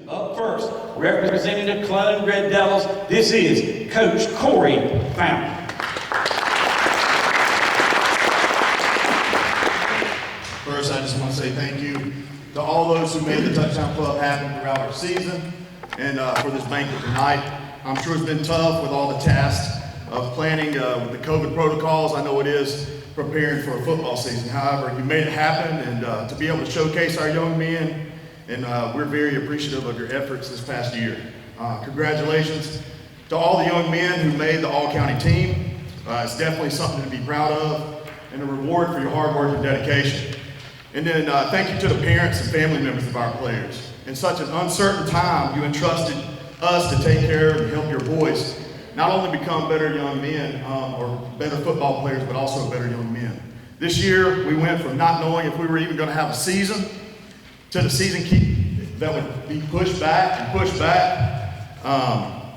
Up first, representing the Clun Red Devils, this is Coach Corey Fountain. First, I just want to say thank you to all those who made the Touchdown Club happen throughout our season and for this banquet tonight. I'm sure it's been tough with all the tasks of planning with the COVID protocols. I know it is preparing for a football season. However, you made it happen, and to be able to showcase our young men, and we're very appreciative of your efforts this past year. Congratulations to all the young men who made the all-county team. It's definitely something to be proud of and a reward for your hard work and dedication. And then thank you to the parents and family members of our players. In such an uncertain time, you entrusted us to take care of and help your boys not only become better young men or better football players, but also better young men. This year, we went from not knowing if we were even going to have a season to the season that would be pushed back and pushed back.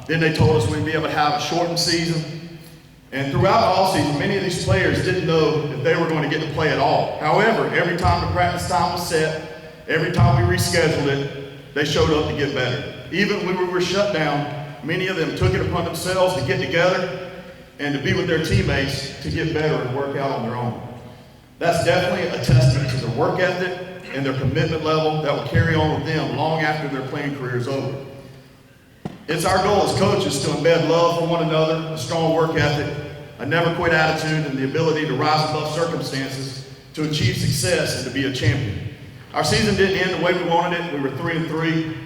Then they told us we'd be able to have a shortened season. And throughout the offseason, many of these players didn't know if they were going to get to play at all. However, every time the practice time was set, every time we rescheduled it, they showed up to get better. Even when we were shut down, many of them took it upon themselves to get together and to be with their teammates to get better and work out on their own. That's definitely a testament to their work ethic and their commitment level that will carry on with them long after their playing career is over. It's our goal as coaches to embed love for one another, a strong work ethic, a never-quit attitude, and the ability to rise above circumstances to achieve success and to be a champion. Our season didn't end the way we wanted it. We were 3-3.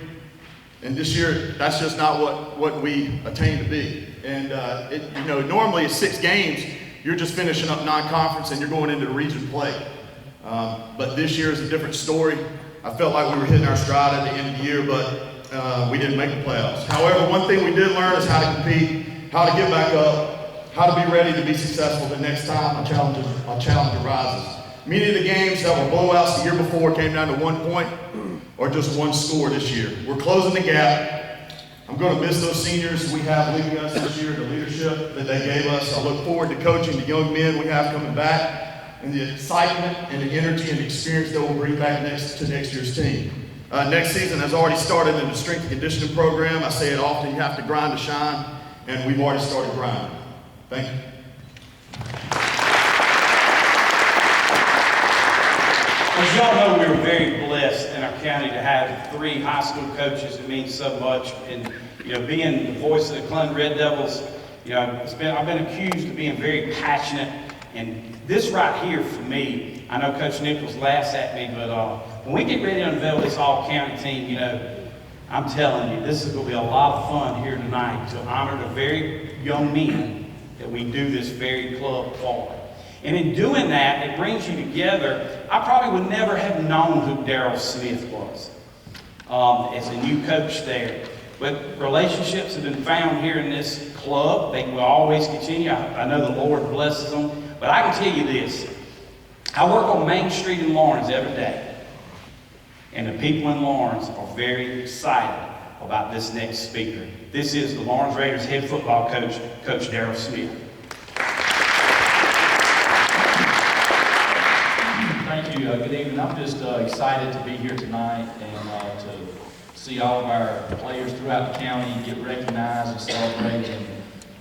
And this year, that's just not what we attained to be. And normally it's 6 games, you're just finishing up non-conference and you're going into the region play. But this year is a different story. I felt like we were hitting our stride at the end of the year, but we didn't make the playoffs. However, one thing we did learn is how to compete, how to get back up, how to be ready to be successful the next time a challenge arises. Many of the games that were blowouts the year before came down to 1 point or just 1 score this year. We're closing the gap. I'm going to miss those seniors we have leaving us this year, the leadership that they gave us. I look forward to coaching the young men we have coming back and the excitement and the energy and the experience that we'll bring back to next year's team. Next season has already started in the strength and conditioning program. I say it often, you have to grind to shine, and we've already started grinding. Thank you. As y'all know, we were very blessed in our county to have 3 high school coaches. It means so much. And being the voice of the Clun Red Devils, I've been accused of being very passionate. And this right here for me, I know Coach Nichols laughs at me, but when we get ready to unveil this all-county team, I'm telling you, this is going to be a lot of fun here tonight to honor the very young men that we do this very club for. And in doing that, it brings you together. I probably would never have known who Daryl Smith was as a new coach there. But relationships have been found here in this club. They will always continue. I know the Lord blesses them. But I can tell you this. I work on Main Street in Lawrence every day. And the people in Lawrence are very excited about this next speaker. This is the Lawrence Raiders head football coach, Coach Daryl Smith. Thank you. Good evening. I'm just excited to be here tonight and to see all of our players throughout the county get recognized and celebrated.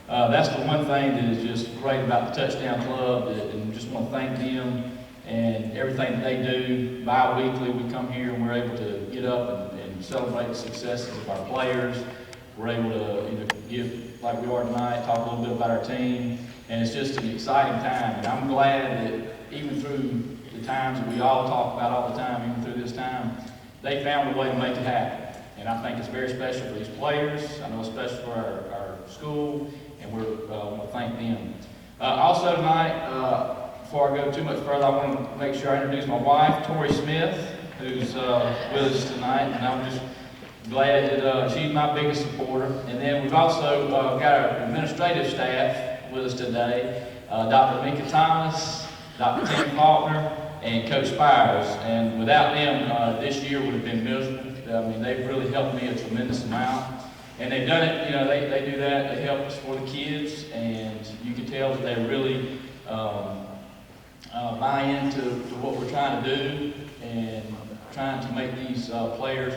That's the one thing that is just great about the Touchdown Club, and just want to thank them and everything that they do. Bi-weekly, we come here and we're able to get up and celebrate the successes of our players. We're able to give, like we are tonight, talk a little bit about our team, and it's just an exciting time. And I'm glad that even through the times that we all talk about all the time, even through this time, they found a way to make it happen. And I think it's very special for these players. I know it's special for our school, and we want to thank them. Also tonight, before I go too much further, I want to make sure I introduce my wife, Tori Smith, who's with us tonight, and I'm just glad that she's my biggest supporter. And then we've also got our administrative staff with us today, Dr. Mika Thomas, Dr. Tim Faulkner, and Coach Spires. And without them, this year would have been miserable. I mean, they've really helped me a tremendous amount. And they've done it, they do that, they help us for the kids, and you can tell that they really buy into what we're trying to do and trying to make these players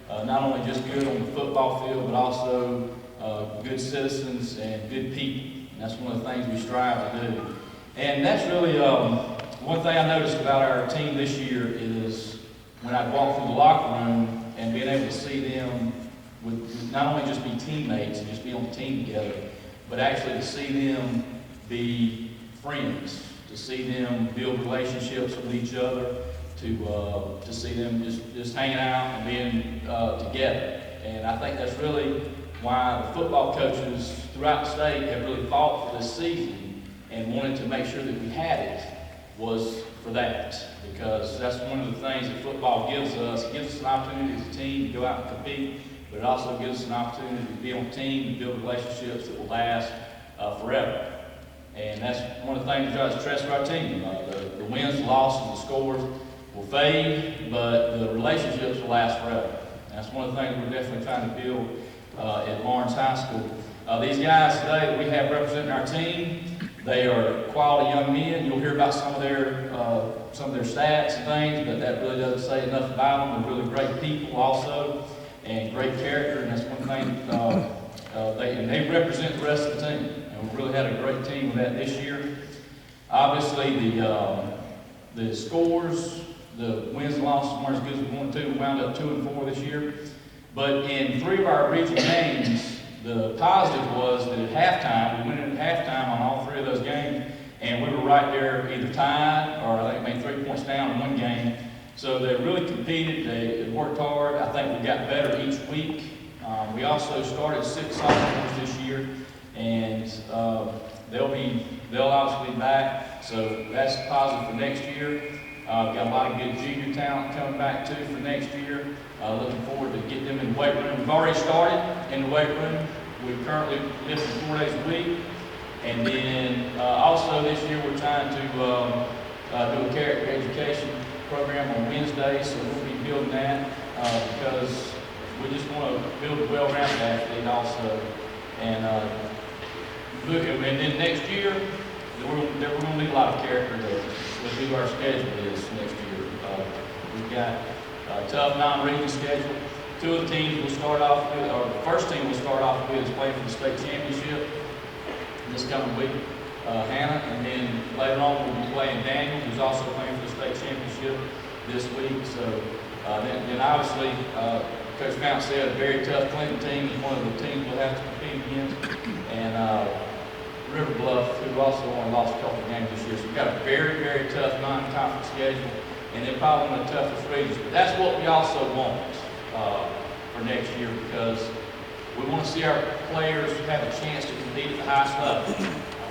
not only just good on the football field, but also good citizens and good people. And that's one of the things we strive to do. And that's really one thing I noticed about our team this year is when I walk through the locker room and being able to see them with not only just be teammates and just be on the team together, but actually to see them be friends, to see them build relationships with each other, to see them just hanging out and being together. And I think that's really why the football coaches throughout the state have really fought for this season and wanted to make sure that we had it, was for that. Because that's one of the things that football gives us. It gives us an opportunity as a team to go out and compete, but it also gives us an opportunity to be on a team and build relationships that will last forever. And that's one of the things we try to stress for our team. The wins, the losses, the scores will fade, but the relationships will last forever. And that's one of the things we're definitely trying to build at Lawrence High School. These guys today that we have representing our team, they are quality young men. You'll hear about some of their stats and things, but that really doesn't say enough about them. They're really great people also, and great character, and that's one thing. They represent the rest of the team, and we really had a great team with that this year. Obviously, the scores, the wins and losses weren't as good as we wanted to. We wound up 2-4 this year. But in 3 of our region games, the positive was that at halftime, we went in at halftime on all 3 of those games, and we were right there either tied or I think made 3 points down in one game. So they really competed, they worked hard. I think we got better each week. We also started 6 sophomores this year, and they'll obviously be back, so that's positive for next year. Got a lot of good junior talent coming back too for next year. Looking forward to getting them in the weight room. We've already started in the weight room. We currently lift 4 days a week. And then also this year we're trying to do a character education program on Wednesday, so we'll be building that because we just want to build a well-rounded athlete also. And then next year, we're going to need a lot of character to do our schedule this next year. We've got a tough non-region schedule. 2 of the teams will start off with, or the first team will start off with is playing for the state championship this coming week, Hannah, and then later on we'll be playing Daniel, who's also playing for the state championship this week. So then obviously, Coach Mount said a very tough Clinton team is one of the teams we'll have to compete against, and River Bluff, who also only lost a couple of games this year. So we've got a very, very tough non-conference schedule, and then probably one of the toughest regions. But that's what we also want for next year, because we want to see our players have a chance to compete at the highest level.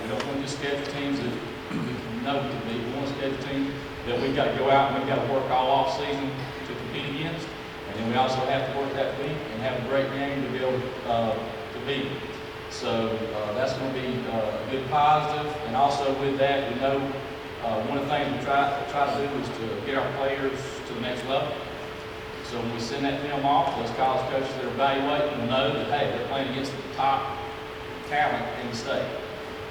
We don't want to just schedule teams that we know we can beat. We want to schedule teams that we've got to go out and we've got to work all off season to compete against. And then we also have to work that week and have a great game to be able to beat. So that's going to be a good positive. And also with that, we know one of the things we try to do is to get our players to the next level. So when we send that film off, those college coaches that are evaluating will know that, hey, they're playing against the top talent in the state.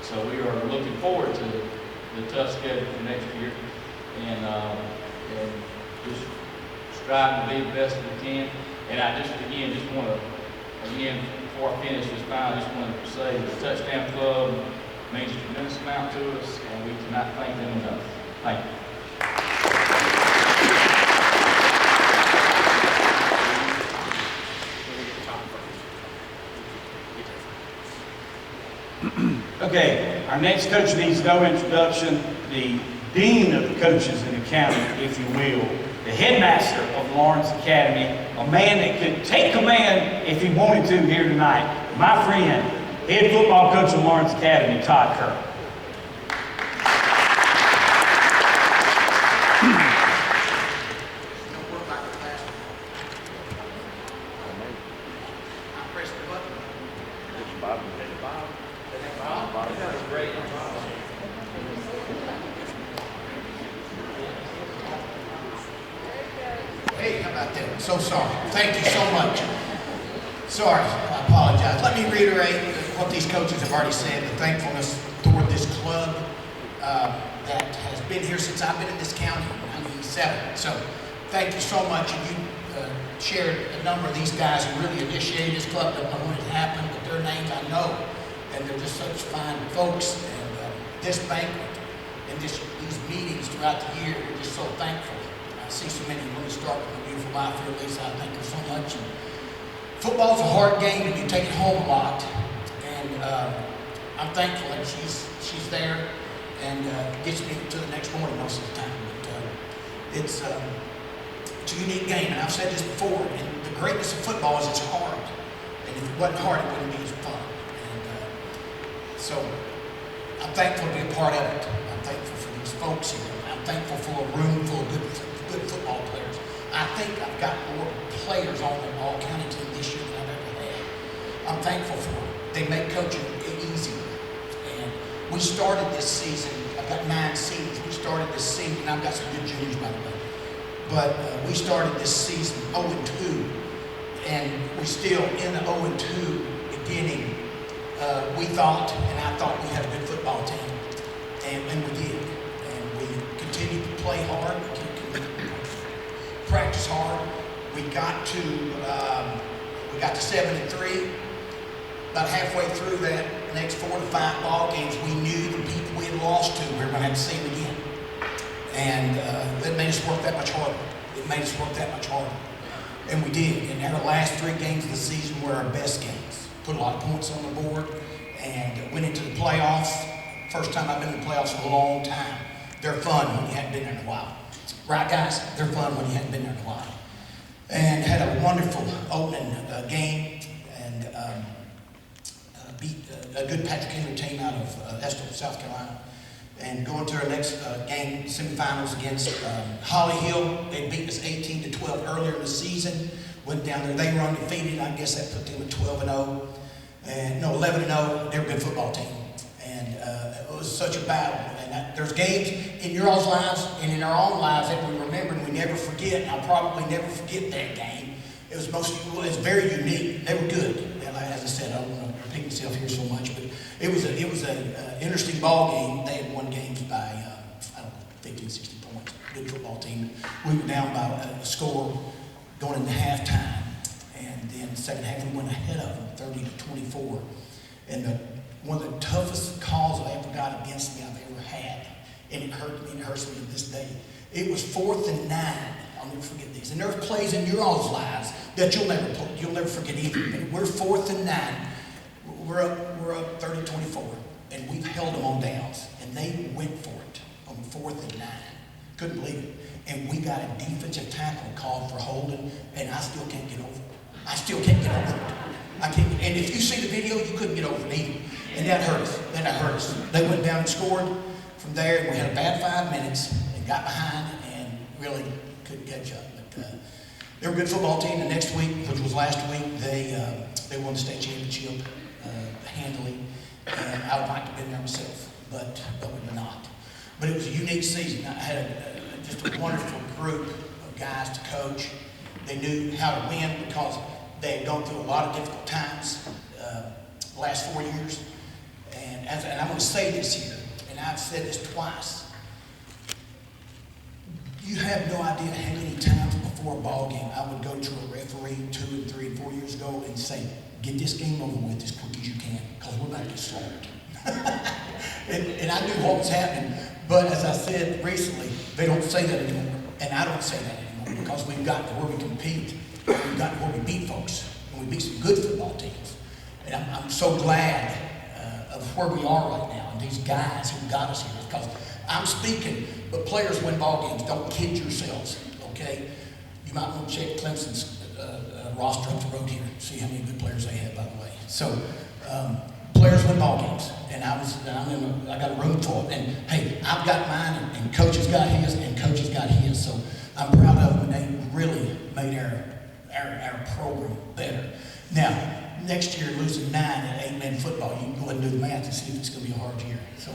So we are looking forward to the tough schedule for next year, and just striving to be the best that we can. And I just want to, before I finish this final, I just want to say the Touchdown Club means a tremendous amount to us, and we cannot thank them enough. Thank you. Okay, our next coach needs no introduction. The dean of the coaches in the county, if you will, the headmaster of Lawrence Academy, a man that could take command if he wanted to here tonight. My friend, head football coach of Lawrence Academy, Todd Kirk. Hey, how about that? So sorry. Thank you so much. Sorry, I apologize. Let me reiterate what these coaches have already said, the thankfulness toward this club that has been here since I've been in this county in 1997. So thank you so much. And you shared a number of these guys who really initiated this club. Don't know when it happened, but their names I know, and they're just such fine folks. And this banquet and these meetings throughout the year, we're just so thankful. I see so many really start with a beautiful life here, Lisa. I thank her so much. And football's a hard game to be taken home a lot, and I'm thankful that she's there and gets me to the next morning most of the time. But it's a unique game, and I've said this before. And the greatness of football is it's hard, and if it wasn't hard, it wouldn't be as fun. And so I'm thankful to be a part of it. I'm thankful for these folks here. I'm thankful for a room full of good football players. I think I've got more players on the all-county team this year than I've ever had. I'm thankful for it. They make coaching easier. And we started this season, I've got 9 seniors. We started this season, and I've got some good juniors, by the way. But we started this season 0-2, and we're still in the 0-2 beginning. We thought, and I thought we had a good football team, and we did. And we continued to play hard, we continued to practice hard. We got to 7-3. About halfway through that next 4 to 5 ball games, we knew the people we had lost to, we were going to have to see them again. And that made us work that much harder. It made us work that much harder. And we did. And our last 3 games of the season were our best games. Put a lot of points on the board and went into the playoffs. First time I've been in the playoffs in a long time. They're fun when you haven't been there in a while. Right, guys? They're fun when you haven't been there in a while. And had a wonderful opening game and beat a good Patrick Henry team out of Estill, South Carolina. And going to our next game, semifinals against Holly Hill. They beat us 18-12 earlier in the season. Went down there. They were undefeated. I guess that put them at 12-0. And no, 11-0. They were a good football team. And it was such a battle. And there's games in your all's lives and in our own lives that we remember and we never forget. And I'll probably never forget that game. It was it's very unique. They were good. And as I said, I don't want to repeat myself here so much, but it was a interesting ball game. They had won games by I don't know, 15, 60 points. Good football team. We were down by a score going into halftime, and then the second half we went ahead of them, 30-24. And one of the toughest calls I ever got against me I've ever had, and it hurt me and hurts me to this day. It was 4th and 9. I'll never forget these. And there's plays in your all's lives that you'll never forget either. But we're 4th and 9. We're up 30-24, and we've held them on downs, and they went for it on 4th and 9. Couldn't believe it. And we got a defensive tackle called for holding, and I still can't get over it. I still can't get over it. I can't. And if you see the video, you couldn't get over it either. And that hurt us. That hurt us. They went down and scored. From there, we had a bad 5 minutes and got behind and really couldn't catch up. But they were a good football team. The next week, which was last week, they won the state championship handily. And I would like to have been there myself, but we were not. But it was a unique season. I had just a wonderful group of guys to coach. They knew how to win because they had gone through a lot of difficult times the last 4 years. And I'm going to say this here, and I've said this twice. You have no idea how many times before a ball game I would go to a referee 2 and 3 and 4 years ago and say, get this game over with as quick as you can, because we're about to get slaughtered. and I knew what was happening, but as I said recently, they don't say that anymore, and I don't say that anymore, because we've gotten to where we compete, we've gotten to where we beat folks, and we beat some good football teams. And I'm so glad of where we are right now, and these guys who got us here, because I'm speaking, but players win ball games. Don't kid yourselves, okay? You might want to check Clemson's roster up the road here, see how many good players they have, by the way. So, players win ball games, and I got a room for it. And hey, I've got mine, and Coach has got his, and Coach has got his. So I'm proud of them, and they really made our program better. Now, next year, losing 9 in 8-man football, you can go ahead and do the math and see if it's going to be a hard year. So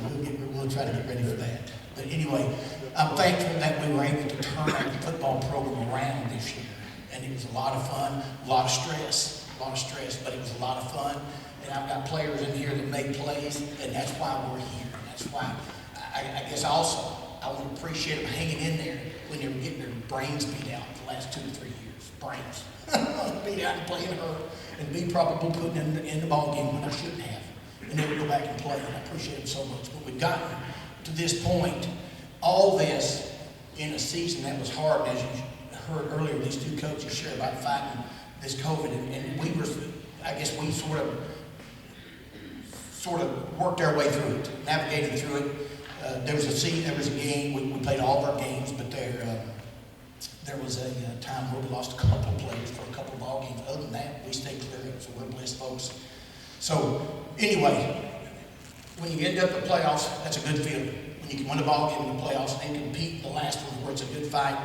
we'll try to get ready for that. But anyway, I'm thankful that we were able to turn our football program around this year. And it was a lot of fun, a lot of stress, but it was a lot of fun. And I've got players in here that make plays, and that's why we're here. That's why I guess also I want to appreciate them hanging in there when they were getting their brains beat out the last 2 to 3 years. Brains. Beat out and playing hurt, and be probably putting in the ball game when I shouldn't have. And they would go back and play, and I appreciate them so much. But we've gotten to this point, all this in a season that was hard, as you heard earlier, these two coaches share about fighting this COVID, and we were, I guess we sort of worked our way through it, navigated through it. There was a game, we played all of our games, but there was a time where we lost a couple of players for a couple of ball games. Other than that, we stayed clear of it, so we're blessed folks. So anyway, when you end up in the playoffs, that's a good feeling. When you can win a ball game in the playoffs and compete in the last one where it's a good fight,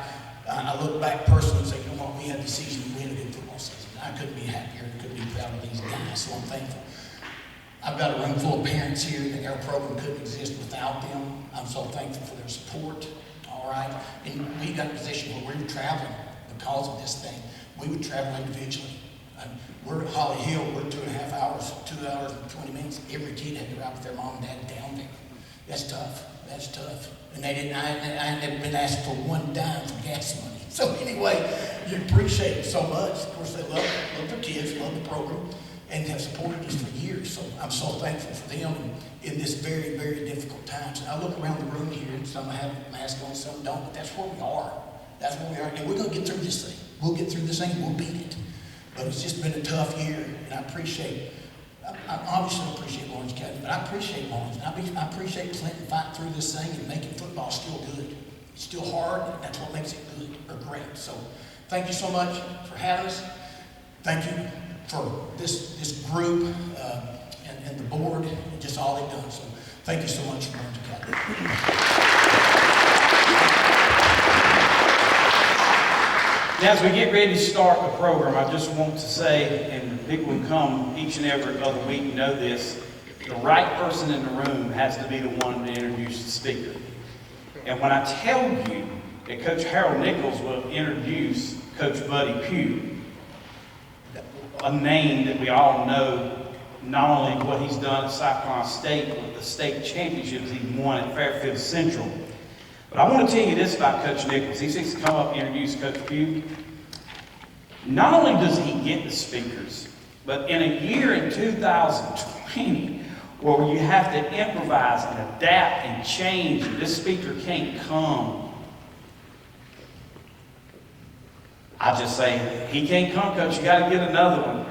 I look back personally and say, you know what, we had the season, we had a good football season. I couldn't be happier, I couldn't be proud of these guys, so I'm thankful. I've got a room full of parents here, and our program couldn't exist without them. I'm so thankful for their support, all right? And we got a position where we were traveling because of this thing. We would travel individually. We're at Holly Hill, we're 2.5 hours, 2 hours and 20 minutes. Every kid had to ride with their mom and dad down there. That's tough, that's tough. And I had never been asked for one dime for gas money. So anyway, you appreciate it so much. Of course, they love their kids, love the program, and have supported us for years. So I'm so thankful for them in this very, very difficult times. And I look around the room here, and some have masks on, some don't, but that's where we are. That's where we are, and we're gonna get through this thing. We'll get through this thing, we'll beat it. But it's just been a tough year, and I obviously appreciate Lawrence County, but I appreciate Lawrence. I appreciate Clinton fighting through this thing and making football still good. It's still hard, and that's what makes it good or great. So thank you so much for having us. Thank you for this group and the board and just all they've done. So thank you so much for Lawrence County. Now, as we get ready to start the program, I just want to say, and people who come each and every other week know this, the right person in the room has to be the one to introduce the speaker. And when I tell you that Coach Harold Nichols will introduce Coach Buddy Pough, a name that we all know, not only what he's done at South Carolina State, but the state championships he won at Fairfield Central. But I want to tell you this about Coach Nichols. He's going to come up and introduce Coach Pough. Not only does he get the speakers, but in a year in 2020, where you have to improvise and adapt and change, and this speaker can't come, I just say, he can't come, Coach. You got to get another one.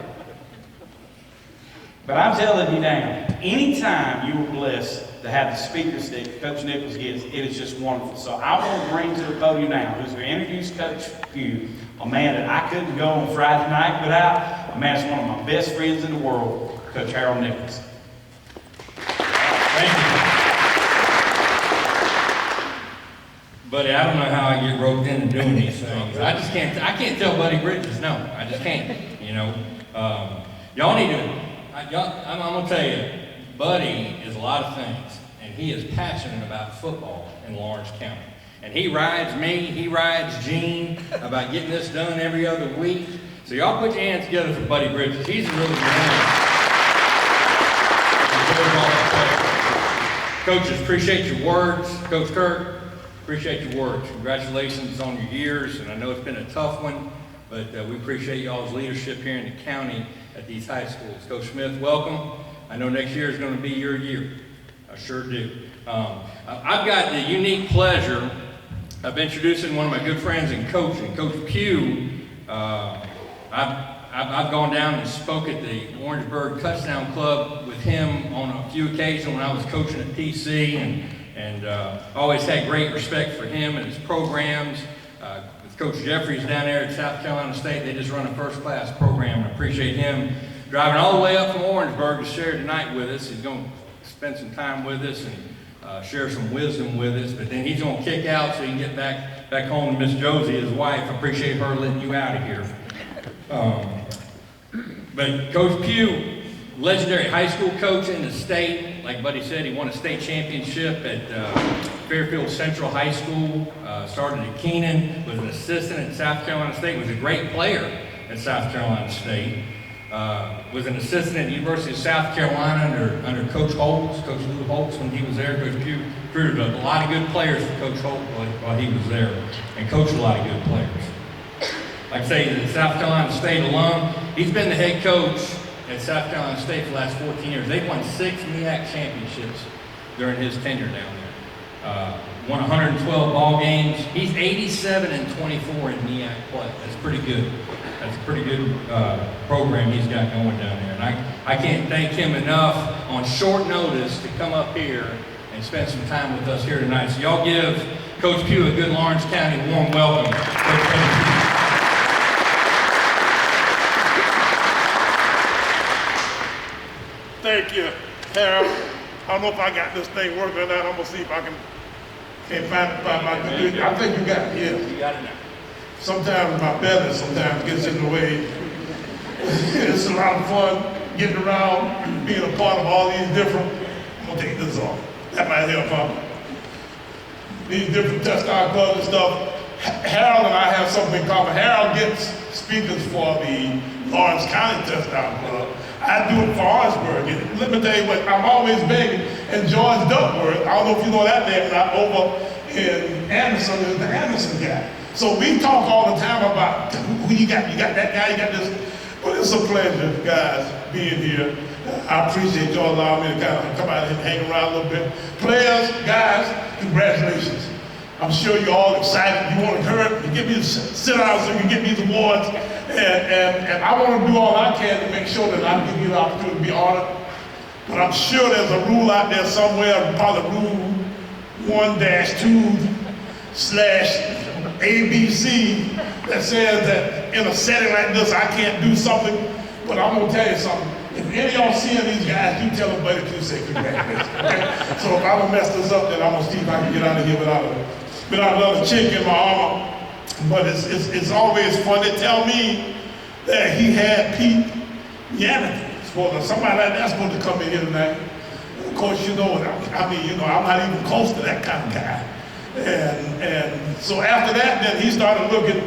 But I'm telling you now, anytime you were blessed to have the speaker stick Coach Nichols gets, it is just wonderful. So I want to bring to the podium now, who's going to introduce Coach Pough, a man that I couldn't go on Friday night without, a man that's one of my best friends in the world, Coach Harold Nichols. Thank you. Buddy, I don't know how I get roped into doing these things. I can't tell Buddy Bridges, no, I just can't, you know. Y'all need to, I'm gonna tell you, Buddy is a lot of things, and he is passionate about football in Lawrence County. And he rides me, he rides Gene about getting this done every other week. So y'all put your hands together for Buddy Bridges. He's a really good man. Coaches, appreciate your words. Coach Kirk, appreciate your words. Congratulations on your years, and I know it's been a tough one, but we appreciate y'all's leadership here in the county at these high schools. Coach Smith, welcome. I know next year is going to be your year. I sure do. I've got the unique pleasure of introducing one of my good friends in coaching, Coach Pough. I've gone down and spoke at the Orangeburg Touchdown Club with him on a few occasions when I was coaching at PC, and always had great respect for him and his programs. With Coach Jeffries down there at South Carolina State, they just run a first-class program. I appreciate him driving all the way up from Orangeburg to share tonight with us. He's going to spend some time with us and share some wisdom with us, but then he's going to kick out so he can get back home to Miss Josie, his wife. I appreciate her letting you out of here. But Coach Pough, legendary high school coach in the state. Like Buddy said, he won a state championship at Fairfield Central High School, started at Keenan, was an assistant at South Carolina State, was a great player at South Carolina State. Was an assistant at the University of South Carolina under Coach Holtz, Coach Lou Holtz when he was there. Coach Pough recruited a lot of good players for Coach Holtz while he was there, and coached a lot of good players. Like I say, the South Carolina State alum, he's been the head coach at South Carolina State for the last 14 years. They've won 6 MEAC championships during his tenure down there. Won 112 ball games. He's 87-24 in MEAC play. That's pretty good. That's a pretty good program he's got going down there. And I can't thank him enough on short notice to come up here and spend some time with us here tonight. So y'all give Coach Pough a good Lawrence County warm welcome. Thank you, Harold. I don't know if I got this thing working or not. I'm gonna see if I can't find my computer. I think you got it, yeah. You got it now. Sometimes my belly sometimes gets in the way. It's a lot of fun getting around, being a part of all these different, I'm gonna take this off. That might help out. These different touchdown clubs and stuff. Harold and I have something in common. Harold gets speakers for the Lawrence County Touchdown Club. I do it for Orangeburg. And let me tell you what, I'm always begging. And George Duckworth, I don't know if you know that name, not over in Anderson, is the Anderson guy. So we talk all the time about who you got. You got that guy, you got this. But it's a pleasure, guys, being here. I appreciate y'all allowing me to kind of come out and hang around a little bit. Players, guys, congratulations. I'm sure you're all excited. You want to hurry, you get me to sit down so you can get these awards. And I want to do all I can to make sure that I give you the opportunity to be honored. But I'm sure there's a rule out there somewhere, probably rule 1-2/ABC that says that in a setting like this, I can't do something. But I'm gonna tell you something. If any of y'all seeing these guys, you tell them buddy to say congratulations. Okay? So if I don't mess this up, then I'm gonna see if I can get out of here without another chink in my armor. But it's always fun. They tell me that he had Pete Yannick. Somebody like that's supposed to come in here tonight. Of course, you know, I mean, you know, I'm not even close to that kind of guy. And so after that, then he started looking.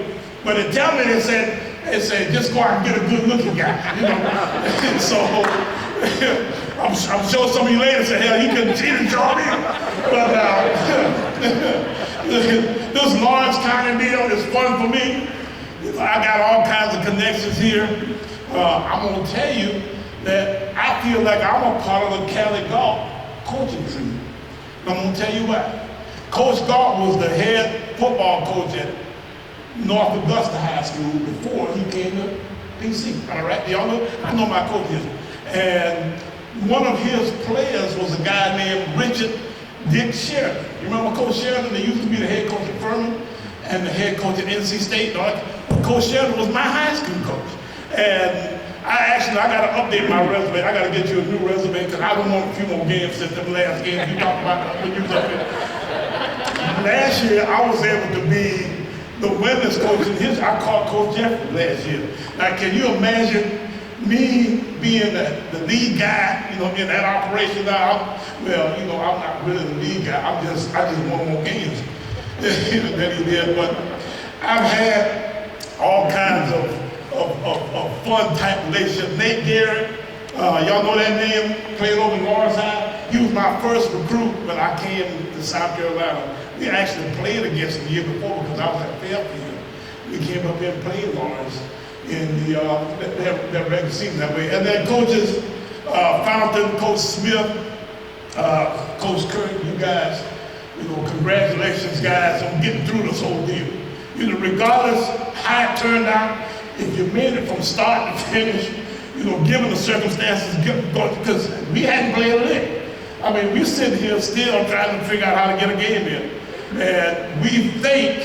But they tell me, they said, just go out and get a good looking guy. You know? And so I'm sure some of you ladies said, hell, he couldn't join me. But this Lawrence County deal is fun for me. You know, I got all kinds of connections here. I'm gonna tell you that I feel like I'm a part of the Cali Golf coaching team. I'm gonna tell you what. Coach Galt was the head football coach at North Augusta High School before he came to PC. All right, y'all know? I know my coaches. And one of his players was a guy named Richard Dick Sheridan. You remember Coach Sheridan? They used to be the head coach at Furman and the head coach at NC State. Coach Sheridan was my high school coach. And I got to update my resume. I got to get you a new resume because I don't want a few more games since the last games you talked about when you was up there. Last year, I was able to be the women's coach I called Coach Jeffrey last year. Now, can you imagine me being the lead guy, you know, in that operation now? Well, you know, I'm not really the lead guy. I just won more games than he did. But I've had all kinds of fun type relationships. Nate Garrett, y'all know that name, played over in Lawrence High. He was my first recruit when I came to South Carolina. We actually played against him the year before because I was at Fairfield. We came up here and played Lawrence in their regular season that way. And then coaches, Fountain, Coach Smith, Coach Kirk, you guys, you know, congratulations guys on getting through this whole deal. You know, regardless how it turned out, if you made it from start to finish, you know, given the circumstances, because we hadn't played a lick. I mean, we sitting here still trying to figure out how to get a game in. And we think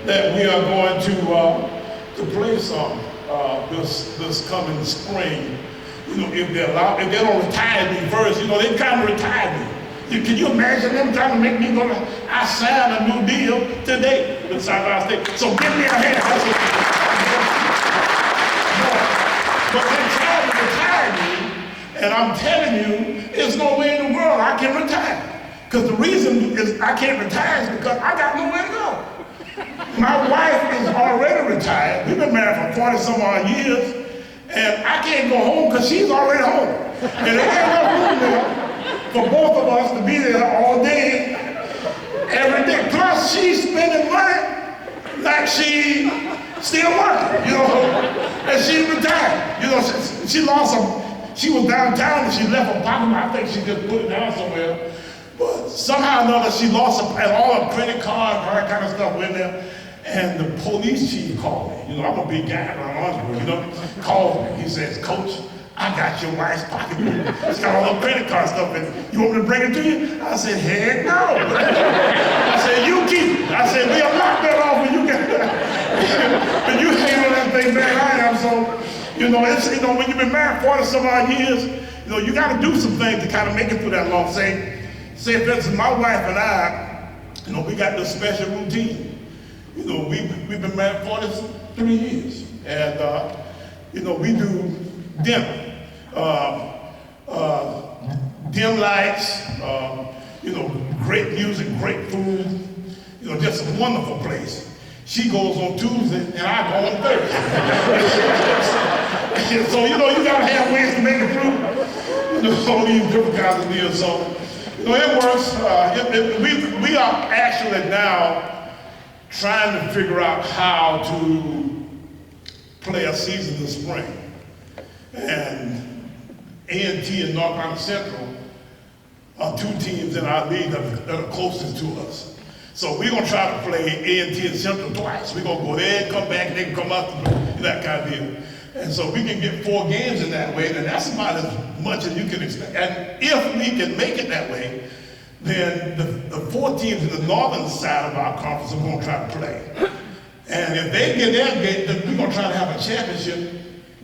that we are going to play some this coming spring. You know, if they don't retire me first, you know, they trying to retire me. Can you imagine them trying to make me go to, I signed a new deal today with South Carolina State. So give me a hand. But they're trying to retire me, and I'm telling you, there's no way in the world I can retire. Because the reason is I can't retire is because I got nowhere to go. My wife is already retired. We've been married for 40 some odd years, And I can't go home because she's already home. And there ain't no room there for both of us to be there all day, every day. Plus, she's spending money like she still working, you know, and she retired. You know, she lost some, she was downtown and she left her pocket. I think she just put it down somewhere. But somehow or another, she lost and all her credit cards, all that kind of stuff went there. And the police chief called me. You know, I'm a big guy around Orangeburg, you know, called me. He says, Coach, I got your wife's pocketbook. It's got all her credit card stuff in it. You want me to bring it to you? I said, heck no. I said, you keep it. I said, be a lot better off when you get when you handle that thing better than I am. So, you know, it's, you know, when you've been married 40 some odd years, you know, you got to do some things to kind of make it through that long. Say, for instance, my wife and I, you know, we got this special routine. You know, we've been married 43 years. And, you know, we do dinner. Dim lights, you know, great music, great food, you know, just a wonderful place. She goes on Tuesday and I go on Thursday. So, you know, you gotta have ways to make it through, you know, all these different kinds of deals. So, you know, it works. We are actually now trying to figure out how to play a season this spring. And A&T and North Carolina Central are two teams in our league that are closest to us. So we're gonna try to play A&T and Central twice. We're gonna go there and come back and they can come up and that kind of deal. And so we can get 4 games in that way, then that's about as much as you can expect. And if we can make it that way, then the 4 teams in the northern side of our conference are gonna try to play. And if they get their game, then we're gonna try to have a championship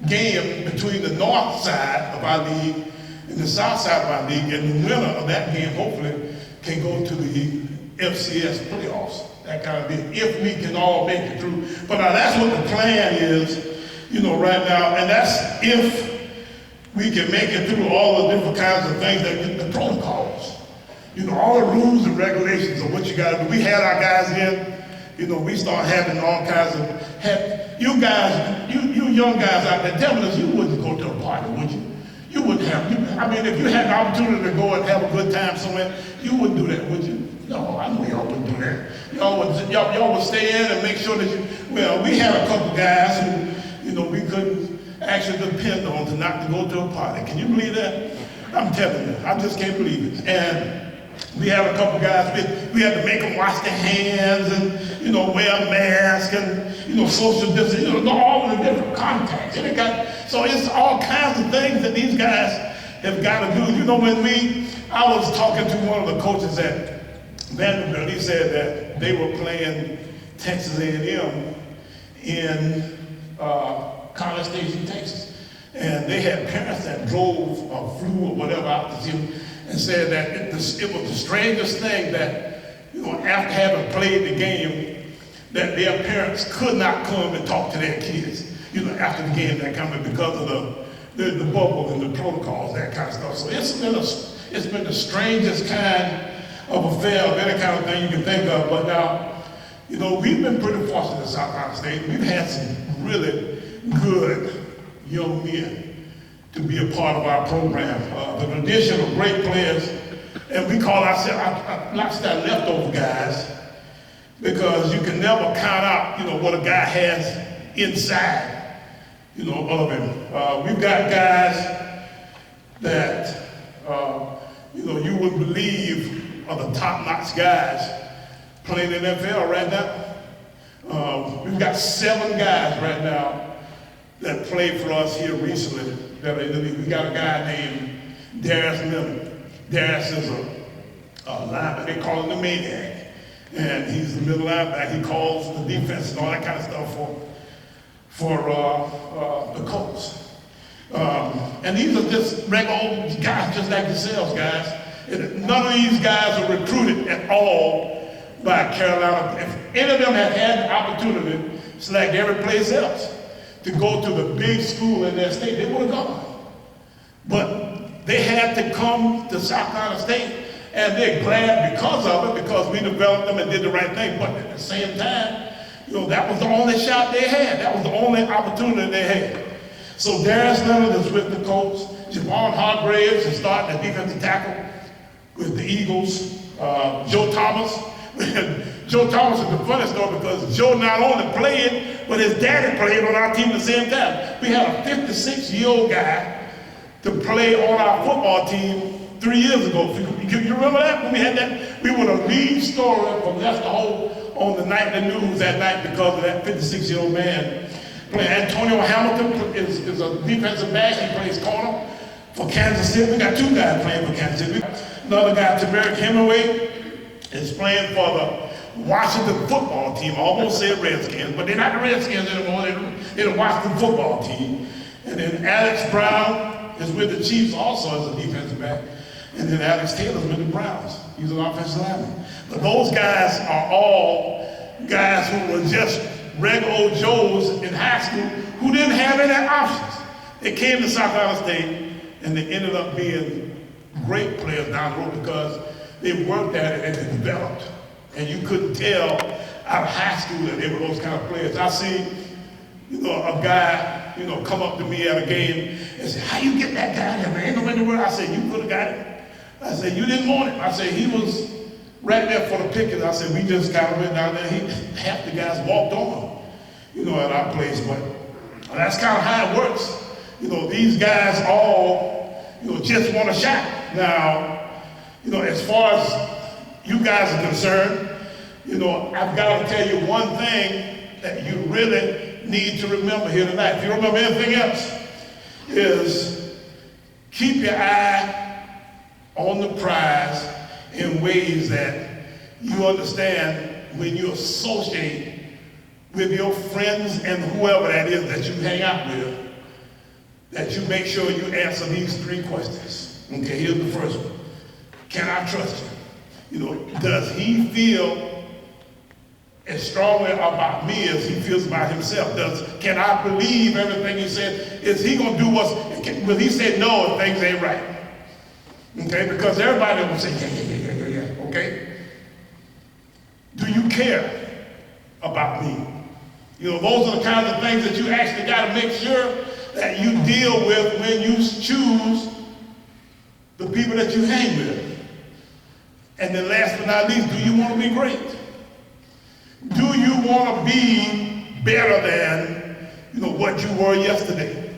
game between the north side of our league and the south side of our league, and the winner of that game hopefully can go to the FCS playoffs, that kind of thing, if we can all make it through. But now that's what the plan is, you know, right now, and that's if we can make it through all the different kinds of things that get the protocols. You know, all the rules and regulations of what you gotta do. We had our guys in, you know, we start having all kinds of, you guys, you young guys out there, tell us you wouldn't go to a party, would you? You wouldn't have, I mean, if you had the opportunity to go and have a good time somewhere, you wouldn't do that, would you? No, I know y'all wouldn't do that. Y'all would stay in and make sure that you, well, we had a couple guys who, you know, we couldn't actually depend on to not to go to a party. Can you believe that? I'm telling you, I just can't believe it. And we had a couple guys, we had to make them wash their hands and, you know, wear a mask and, you know, social distance, you know, all the different contacts. And so it's all kinds of things that these guys have got to do. You know, I was talking to one of the coaches at Vanderbilt. He said that they were playing Texas A&M in College Station, Texas. And they had parents that drove or flew or whatever out to see them and said that it was the strangest thing that, you know, after having played the game, that their parents could not come and talk to their kids, you know, after the game, that kind of, because of the bubble and the protocols, that kind of stuff. So it's been the strangest kind of affair of any kind of thing you can think of. But now, you know, we've been pretty fortunate in South Carolina State. We've had some really good young men to be a part of our program. The tradition of great players, and we call ourselves leftover guys, because you can never count out, you know, what a guy has inside, you know, of him. We've got guys that, you know, you wouldn't believe are the top-notch guys playing in the NFL right now. We've got 7 guys right now that played for us here recently that are in the league. We got a guy named Darius Miller. Darius is a linebacker. They call him the maniac. And he's the middle linebacker. He calls the defense and all that kind of stuff for the Colts. And these are just regular old guys, just like yourselves, guys. And none of these guys are recruited at all by Carolina. If any of them had the opportunity, it's like every place else, to go to the big school in their state, they would have gone. But they had to come to South Carolina State, and they're glad because of it, because we developed them and did the right thing. But at the same time, you know, that was the only shot they had. That was the only opportunity they had. So Darius Leonard is with the Colts. Javon Hargraves is starting at defensive tackle with the Eagles. Joe Thomas. Joe Thomas is the funny story because Joe not only played, but his daddy played on our team at the same time. We had a 56-year-old guy to play on our football team 3 years ago. You remember that? When we had that, we were the lead story from Lester Holt on the nightly news that night because of that 56-year-old man. Antonio Hamilton is a defensive back. He plays corner for Kansas City. We got 2 guys playing for Kansas City. Another guy, Tamarick Hemingway, is playing for the Washington football team. I almost said Redskins, but they're not the Redskins anymore. They're the Washington football team. And then Alex Brown is with the Chiefs also as a defensive back. And then Alex Taylor's with the Browns. He's an offensive lineman. But those guys are all guys who were just regular old Joes in high school who didn't have any options. They came to South Carolina State and they ended up being great players down the road because they worked at it and they developed. And you couldn't tell out of high school that they were those kind of players. I see, a guy, come up to me at a game and say, "How you get that guy there, man? Ain't no in the world." I said, "You could have got him." I said, "You didn't want him." I said, "He was right there for the picking." I said, "We just kind of went down there. Half the guys walked on, at our place." But that's kind of how it works. These guys all, just want a shot. Now, as far as you guys are concerned, I've got to tell you one thing that you really need to remember here tonight. If you remember anything else, is keep your eye on the prize in ways that you understand when you associate with your friends and whoever that is that you hang out with, that you make sure you answer these 3 questions. Okay, here's the first one. Can I trust you? Does he feel as strongly about me as he feels about himself? Can I believe everything he said? Is he gonna do will he say no if things ain't right? Okay, because everybody will say, yeah, okay? Do you care about me? Those are the kinds of things that you actually gotta make sure that you deal with when you choose the people that you hang with. And then last but not least, do you want to be great? Do you want to be better than, what you were yesterday?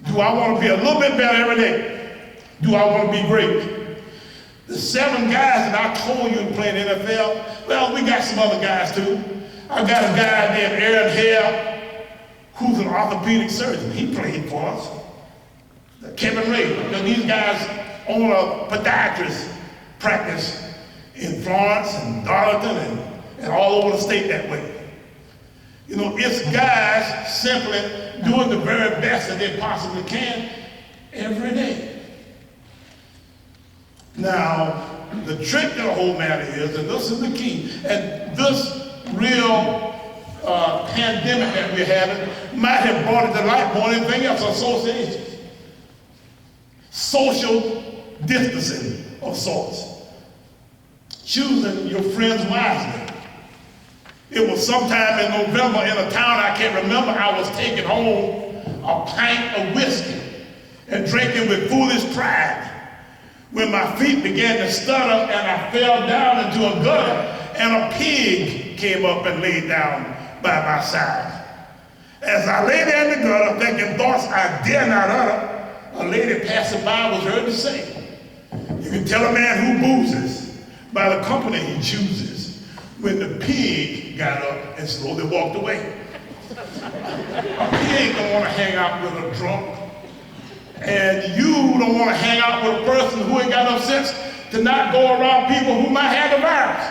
Do I want to be a little bit better every day? Do I want to be great? The 7 guys that I told you to play in the NFL, well, we got some other guys too. I got a guy named Aaron Hare, who's an orthopedic surgeon. He played for us. Kevin Ray. These guys own a podiatrist practice in Florence and Darlington and all over the state that way. It's guys simply doing the very best that they possibly can every day. Now, the trick to the whole matter is, and this is the key, and this real pandemic that we're having might have brought it to light more than anything else, associations. Social distancing of sorts. Choosing your friends wisely. It was sometime in November in a town I can't remember, I was taking home a pint of whiskey and drinking with foolish pride when my feet began to stutter and I fell down into a gutter and a pig came up and laid down by my side. As I lay there in the gutter thinking thoughts I dare not utter, a lady passing by was heard to say, "You can tell a man who boozes by the company he chooses." When the pig got up and slowly walked away. A pig don't want to hang out with a drunk. And you don't want to hang out with a person who ain't got enough sense to not go around people who might have the virus.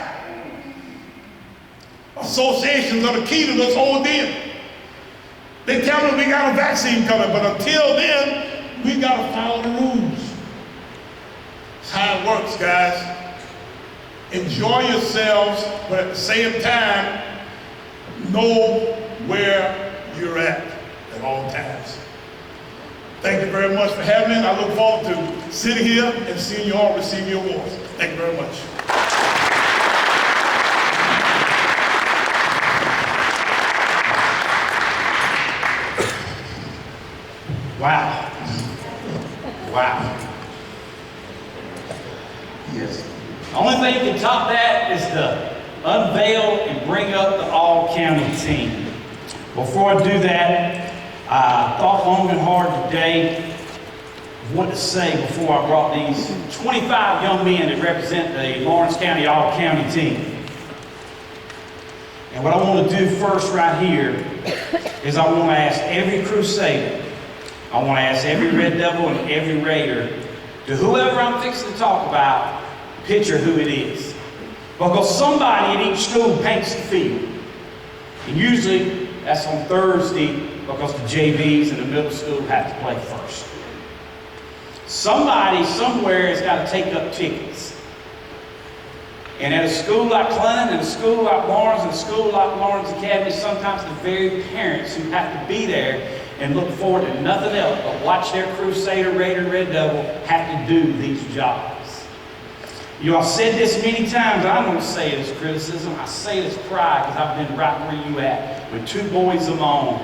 Associations are the key to this whole deal. They tell me we got a vaccine coming, but until then, we got to follow the rules. That's how it works, guys. Enjoy yourselves, but at the same time, know where you're at all times. Thank you very much for having me, and I look forward to sitting here and seeing you all receive your awards. Thank you very much. that is to unveil and bring up the all-county team. Before I do that, I thought long and hard today what to say before I brought these 25 young men that represent the Lawrence County all-county team. And what I want to do first right here is I want to ask every Crusader, I want to ask every Red Devil and every Raider, to whoever I'm fixing to talk about, picture who it is. Because somebody at each school paints the field. And usually that's on Thursday because the JVs and the middle school have to play first. Somebody somewhere has got to take up tickets. And at a school like Clun, and a school like Lawrence, and a school like Lawrence Academy, sometimes the very parents who have to be there and look forward to nothing else but watch their Crusader, Raider, Red Devil have to do these jobs. You know, I've said this many times. I don't say it as criticism. I say it as pride because I've been right where you at with two boys of my own.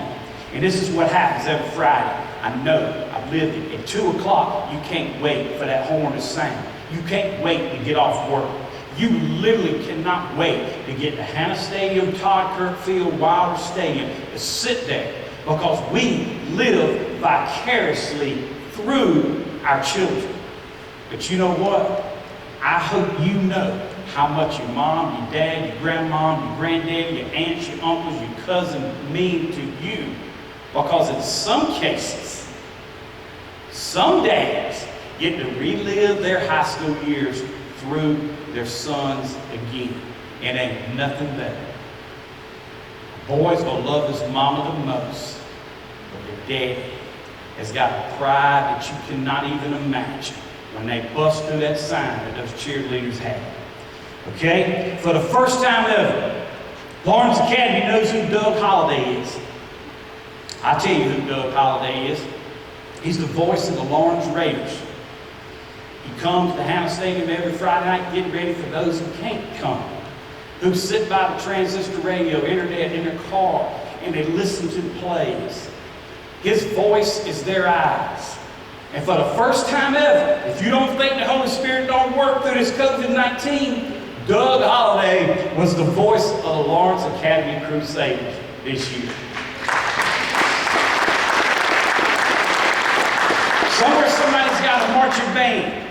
And this is what happens every Friday. I know. I've lived it. At 2 o'clock, you can't wait for that horn to sound. You can't wait to get off work. You literally cannot wait to get to Hannah Stadium, Todd Kirk Field, Wilder Stadium, to sit there because we live vicariously through our children. But you know what? I hope you know how much your mom, your dad, your grandma, your granddad, your aunts, your uncles, your cousins mean to you. Because in some cases, some dads get to relive their high school years through their sons again. It ain't nothing better. A boy's gonna love his mama the most, but their daddy has got a pride that you cannot even imagine when they bust through that sign that those cheerleaders had. Okay? For the first time ever, Lawrence Academy knows who Doug Holliday is. I'll tell you who Doug Holliday is. He's the voice of the Lawrence Raiders. He comes to Hannah Stadium every Friday night, getting ready for those who can't come, who sit by the transistor radio, internet, in their car, and they listen to the plays. His voice is their eyes. And for the first time ever, if you don't think the Holy Spirit don't work through this COVID-19, Doug Holliday was the voice of the Lawrence Academy Crusaders this year. Somewhere somebody's got a marching band.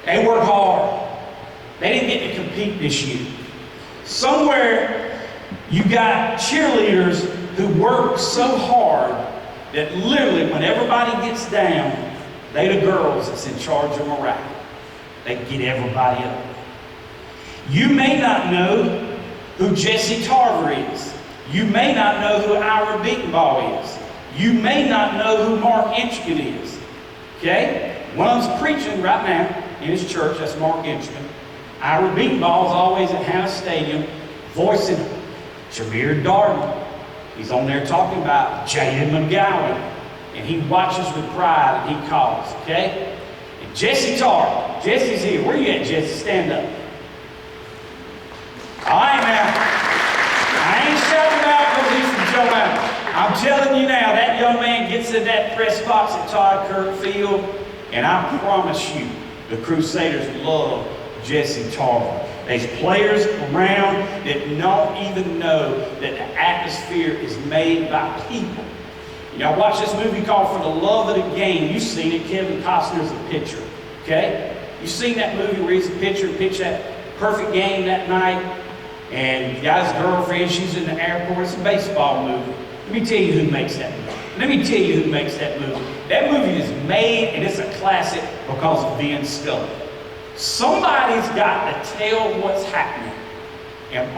They work hard. They didn't get to compete this year. Somewhere you got cheerleaders who work so hard that literally when everybody gets down, they the girls that's in charge of morale. They get everybody up. You may not know who Jesse Tarver is. You may not know who Ira Beatonball is. You may not know who Mark Inchkin is. Okay? One of them's preaching right now in his church. That's Mark Inchkin. Ira Beatonball is always at Hannah Stadium voicing Jameer Darden. He's on there talking about Jaden McGowan. And he watches with pride and he calls, okay? And Jesse Tarver. Jesse's here. Where you at, Jesse? Stand up. All right, now. I ain't shouting out because he's from Joe Mountain. I'm telling you now, that young man gets in that press box at Todd Kirk Field, and I promise you, the Crusaders love Jesse Tarver. There's players around that don't even know that the atmosphere is made by people. Y'all watch this movie called For the Love of the Game. You've seen it. Kevin Costner's a pitcher, okay? You've seen that movie where he's a pitcher, pitched that perfect game that night, and he got his girlfriend, she's in the airport. It's a baseball movie. Let me tell you who makes that movie. Let me tell you who makes that movie. That movie is made, and it's a classic because of Vin Scully. Somebody's got to tell what's happening. And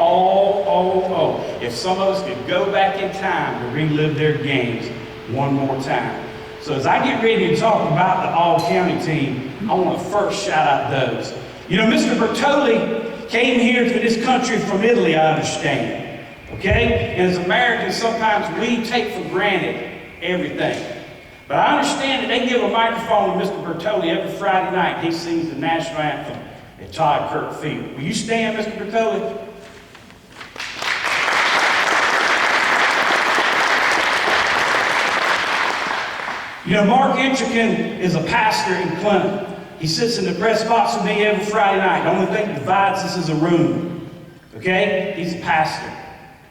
if some of us could go back in time to relive their games one more time. So as I get ready to talk about the all-county team, I want to first shout out those. You know, Mr. Bertoli came here to this country from Italy, I understand. Okay? And as Americans, sometimes we take for granted everything. But I understand that they give a microphone to Mr. Bertoli every Friday night. He sings the national anthem at Todd Kirk Field. Will you stand, Mr. Bertoli? You know, Mark Inchikin is a pastor in Clinton. He sits in the press box with me every Friday night. The only thing that divides us is a room. Okay? He's a pastor.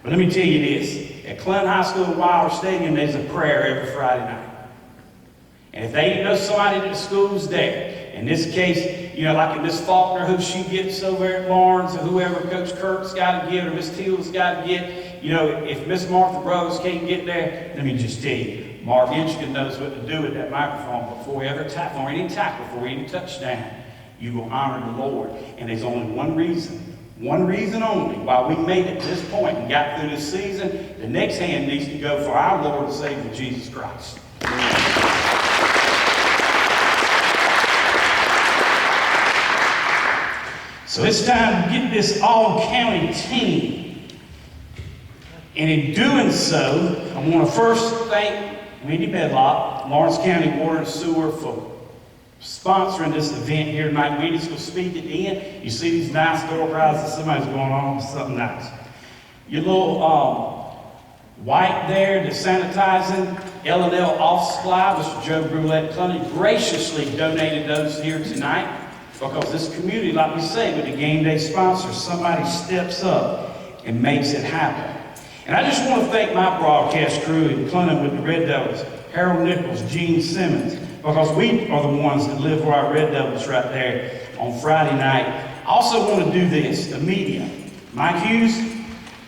But let me tell you this. At Clinton High School at Wilder Stadium, there's a prayer every Friday night. And if they didn't know somebody at the school's there, in this case, you know, like in Miss Faulkner, who she gets over at Lawrence, or whoever Coach Kirk's got to get, or Miss Teal's got to get, you know, if Miss Martha Rose can't get there, let me just tell you, Mark Inchkin knows what to do with that microphone before he ever tackle, or any tackle, before any touchdown. You will honor the Lord. And there's only one reason only why we made it to this point and got through this season. The next hand needs to go for our Lord and Savior, Jesus Christ. So it's time to get this all-county team. And in doing so, I want to first thank Wendy Medlock, Lawrence County Water and Sewer, for sponsoring this event here tonight. Wendy's going to speak at the end. You see these nice door prizes, somebody's going on with something nice. Your little white there, the sanitizing L&L off supply, Mr. Joe Brulette Clunny graciously donated those here tonight. Because this community, like we say, with the game day sponsors, somebody steps up and makes it happen. And I just want to thank my broadcast crew in Clinton with the Red Devils, Harold Nichols, Gene Simmons, because we are the ones that live for our Red Devils right there on Friday night. I also want to do this, the media. Mike Hughes,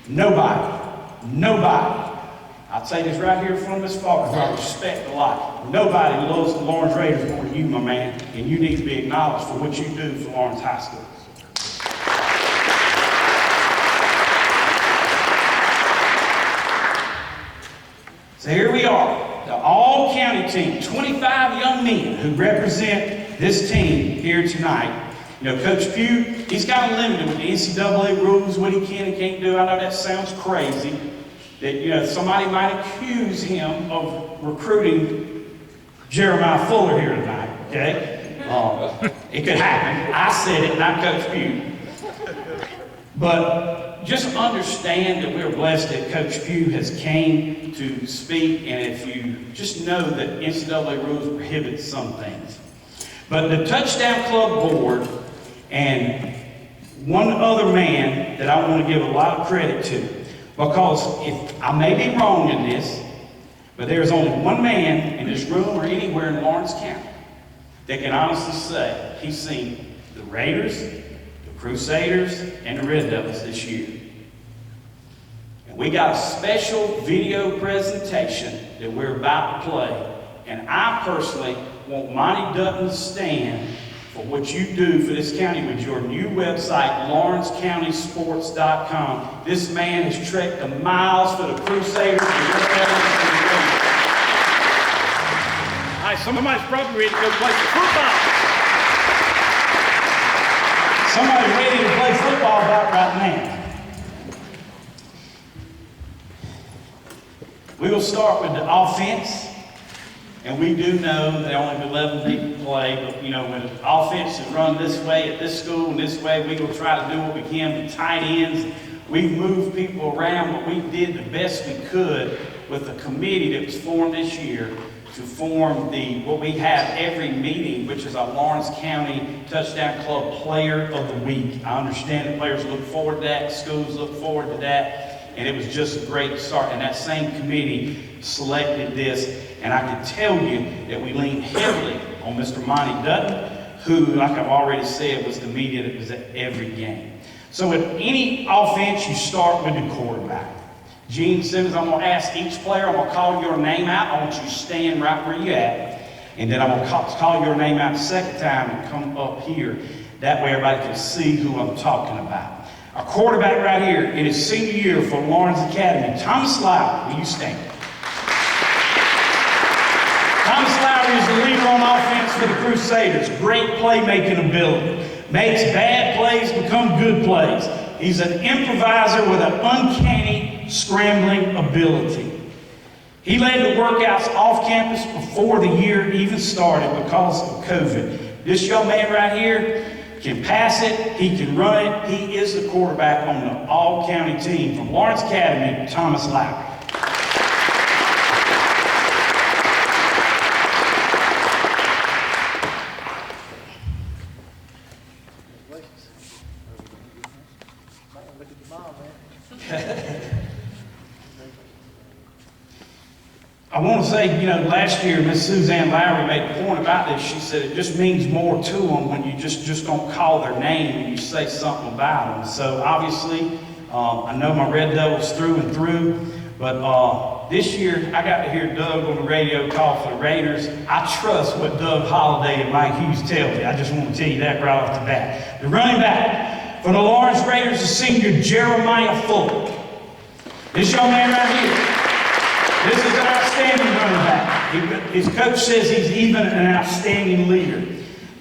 nobody. I'll say this right here in front of Miss Faulkner, I respect a lot. Nobody loves the Lawrence Raiders more than you, my man, and you need to be acknowledged for what you do for Lawrence High School. So here we are, the all-county team, 25 young men who represent this team here tonight. You know, Coach Pough, he's kind of limited with the NCAA rules, what he can and can't do. I know that sounds crazy, that, you know, somebody might accuse him of recruiting Jeremiah Fuller here tonight, okay? It could happen. I said it, not Coach Pough. But just understand that we're blessed that Coach Pough has came to speak, and if you just know that NCAA rules prohibit some things. But the Touchdown Club board and one other man that I want to give a lot of credit to, because if I may be wrong in this, but there's only one man in this room or anywhere in Lawrence County that can honestly say he's seen the Raiders, the Crusaders, and the Red Devils this year. And we got a special video presentation that we're about to play. And I personally want Monty Dutton to stand for what you do for this county with your new website, LawrenceCountySports.com. This man has trekked the miles for the Crusaders and the Red Devils. All right, somebody's probably ready to go play some football. Somebody's ready to play football about right now. We will start with the offense. And we do know that only 11 people play, but you know, when the offense is run this way at this school and this way, we will try to do what we can with tight ends. We've moved people around, but we did the best we could with the committee that was formed this year to form what we have every meeting, which is a Lawrence County Touchdown Club Player of the Week. I understand the players look forward to that, schools look forward to that, and it was just a great start. And that same committee selected this. And I can tell you that we leaned heavily on Mr. Monty Dutton, who, like I've already said, was the media that was at every game. So with any offense, you start with the quarterback. Gene Simmons, I'm going to ask each player, I'm going to call your name out. I want you to stand right where you're at. And then I'm going to call your name out the second time and come up here. That way everybody can see who I'm talking about. Our quarterback right here in his senior year for Lawrence Academy, Thomas Lowry. Will you stand? Thomas Lowry is the leader on offense for the Crusaders. Great playmaking ability. Makes bad plays become good plays. He's an improviser with an uncanny scrambling ability. He led the workouts off campus before the year even started because of COVID. This young man right here can pass it, he can run it. He is the quarterback on the all-county team from Lawrence Academy, Thomas Lowry. Look at the mom, man. I want to say, last year, Miss Suzanne Lowry made a point about this. She said it just means more to them when you just don't call their name and you say something about them. So obviously, I know my Red Devils through and through, but this year I got to hear Doug on the radio call for the Raiders. I trust what Doug Holliday and Mike Hughes tell me. I just want to tell you that right off the bat. The running back for the Lawrence Raiders is senior Jeremiah Fuller. This young man right here. This is an outstanding running back. His coach says he's even an outstanding leader.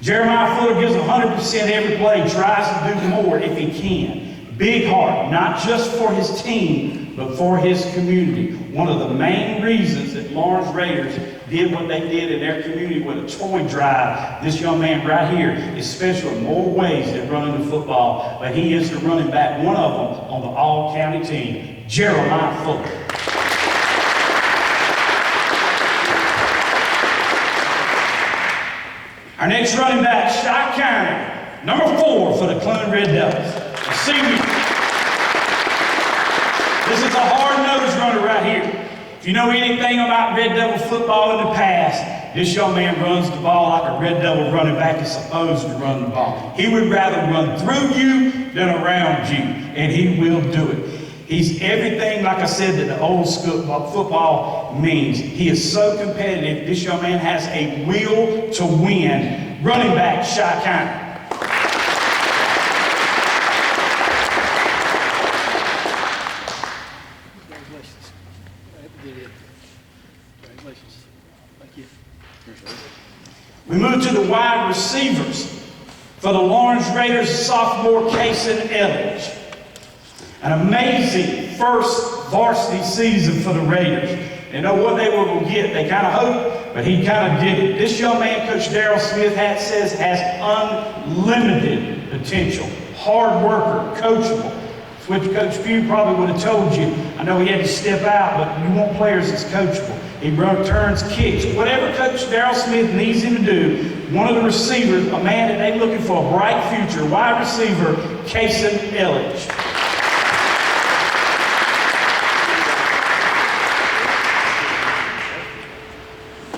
Jeremiah Fuller gives 100% every play, tries to do more if he can. Big heart, not just for his team, but for his community. One of the main reasons that Lawrence Raiders did what they did in their community with a toy drive, this young man right here is special in more ways than running the football, but he is the running back, one of them on the all-county team, Jeremiah Fuller. Our next running back, Shy County, number 4 for the Clun Red Devils, a senior. This is a hard-nosed runner right here. If you know anything about Red Devil football in the past, this young man runs the ball like a Red Devil running back is supposed to run the ball. He would rather run through you than around you, and he will do it. He's everything, like I said, that the old school football means. He is so competitive. This young man has a will to win. Running back, Shy County. Congratulations. Congratulations. Thank you. We move to the wide receivers for the Lawrence Raiders, sophomore Kason Elledge. An amazing first varsity season for the Raiders. They know what they were going to get. They kind of hoped, but he kind of did it. This young man, Coach Darrell Smith says, has unlimited potential. Hard worker, coachable. It's what Coach Pough probably would have told you. I know he had to step out, but you want players that's coachable. He turns, kicks. Whatever Coach Darrell Smith needs him to do, one of the receivers, a man that they're looking for a bright future, wide receiver, Kason Elledge.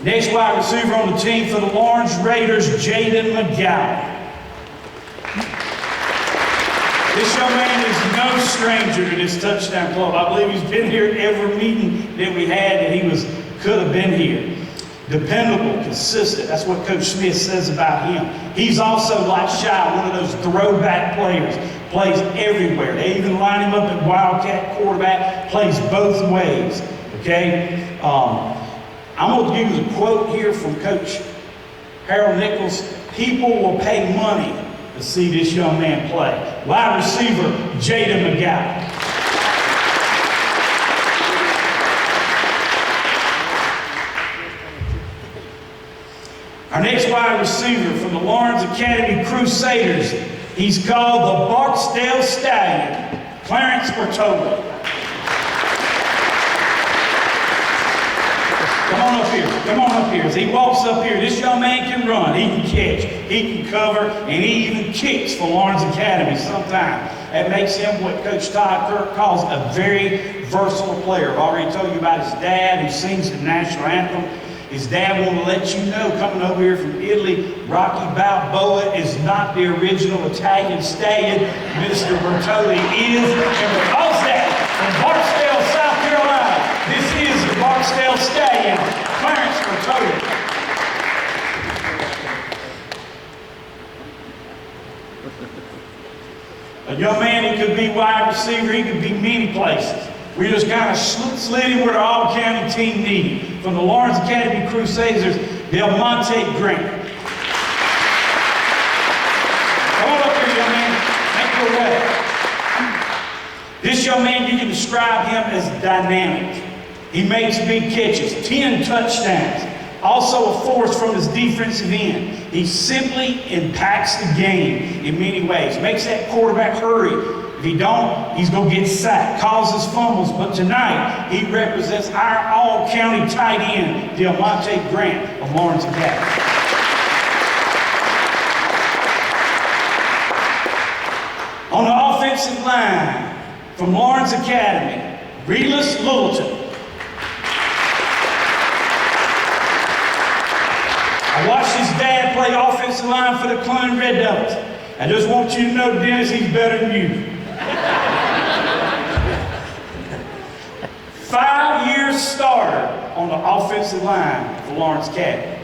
Next wide receiver on the team for the Lawrence Raiders, Jaden McGowan. This young man is no stranger to this touchdown club. I believe he's been here at every meeting that we had that he could have been here. Dependable, consistent. That's what Coach Smith says about him. He's also, like Shy, one of those throwback players. Plays everywhere. They even line him up at Wildcat quarterback. Plays both ways. Okay? I'm going to give you a quote here from Coach Harold Nichols. People will pay money to see this young man play. Wide receiver, Jaden McGowan. Our next wide receiver from the Lawrence Academy Crusaders, he's called the Barksdale Stallion, Clarence Bertoli. Come on up here. Come on up here. As he walks up here, this young man can run. He can catch. He can cover. And he even kicks for Lawrence Academy sometimes. That makes him what Coach Todd Kirk calls a very versatile player. I've already told you about his dad who sings the national anthem. His dad wanted to let you know, coming over here from Italy, Rocky Balboa is not the original Italian stallion. Mr. Bertoli is. And because that, from Barksdale, South Carolina, this is the Barksdale Stallion, Clarence Bertoli. A young man, he could be wide receiver, he could be many places. We just kind of slid him where the all-county team needed. From the Lawrence Academy Crusaders, Del Monte Grant. Come on up here, young man. Make your way. This young man, you can describe him as dynamic. He makes big catches, 10 touchdowns. Also a force from his defensive end. He simply impacts the game in many ways. Makes that quarterback hurry. If he don't, he's going to get sacked, causes fumbles. But tonight, he represents our all-county tight end, Del Monte Grant of Lawrence Academy. On the offensive line from Lawrence Academy, Relis Littleton. I watched his dad play offensive line for the Clun Red Devils. I just want you to know, Dennis, he's better than you. 5-year starter on the offensive line for Lawrence Academy.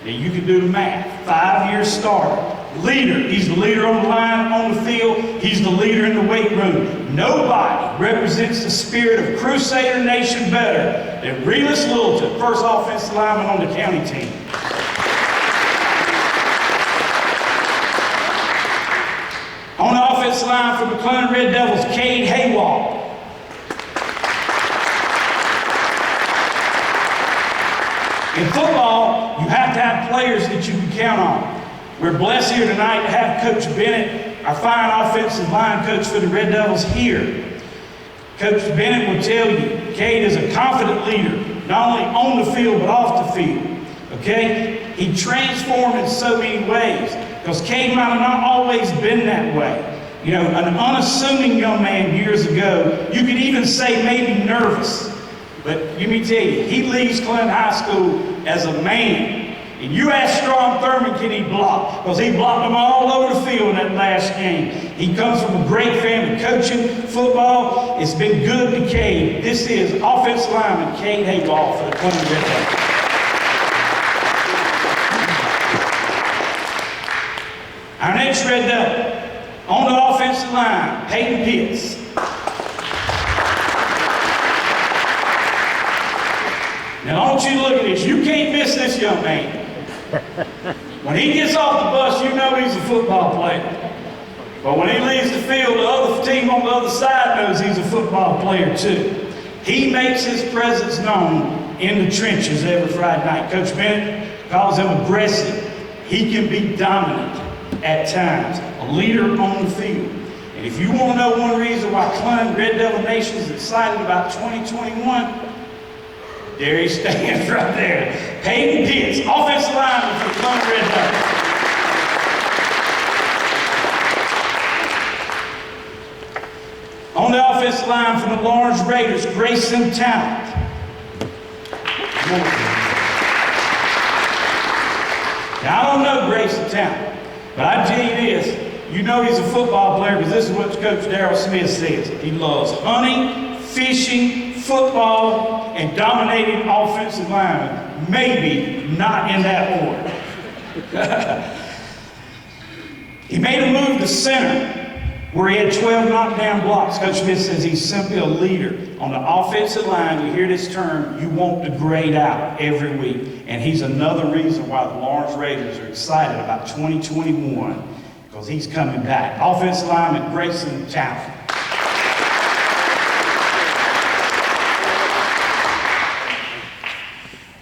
Now you can do the math. 5-year starter. Leader. He's the leader on the line, on the field. He's the leader in the weight room. Nobody represents the spirit of Crusader Nation better than Relis Littleton, first offensive lineman on the county team. On the offensive line for the Clun Red Devils, Cade Haywall. In football, you have to have players that you can count on. We're blessed here tonight to have Coach Bennett, our fine offensive line coach for the Red Devils here. Coach Bennett will tell you, Cade is a confident leader, not only on the field, but off the field. Okay? He transformed in so many ways, because Cade might have not always been that way. You know, an unassuming young man years ago, you could even say maybe nervous. But let me tell you, he leaves Clun High School as a man. And you ask Strom Thurman, can he block? Because he blocked them all over the field in that last game. He comes from a great family, coaching football. It's been good to Cade. This is offensive lineman Cade Haywall for the Clun Red Devils. Our next Red Devil, on the offensive line, Peyton Pitts. Now, I want you to look at this. You can't miss this young man. When he gets off the bus, you know he's a football player. But when he leaves the field, the other team on the other side knows he's a football player too. He makes his presence known in the trenches every Friday night. Coach Bennett calls him aggressive. He can be dominant at times, a leader on the field. And if you want to know one reason why Clun Red Devil Nation is excited about 2021, there he stands right there. Peyton Pitts, offensive lineman for the Clun Red Devils. On the offensive line from the Lawrence Raiders, Grayson Talent. Now, I don't know Grayson Talent, but I tell you this, you know he's a football player because this is what Coach Darrell Smith says. He loves hunting, fishing, football, and dominating offensive linemen. Maybe not in that order. He made a move to center where he had 12 knockdown blocks. Coach Smith says he's simply a leader. On the offensive line, you hear this term, you want to grade out every week. And he's another reason why the Lawrence Raiders are excited about 2021, because he's coming back. Offensive lineman Grayson Talent.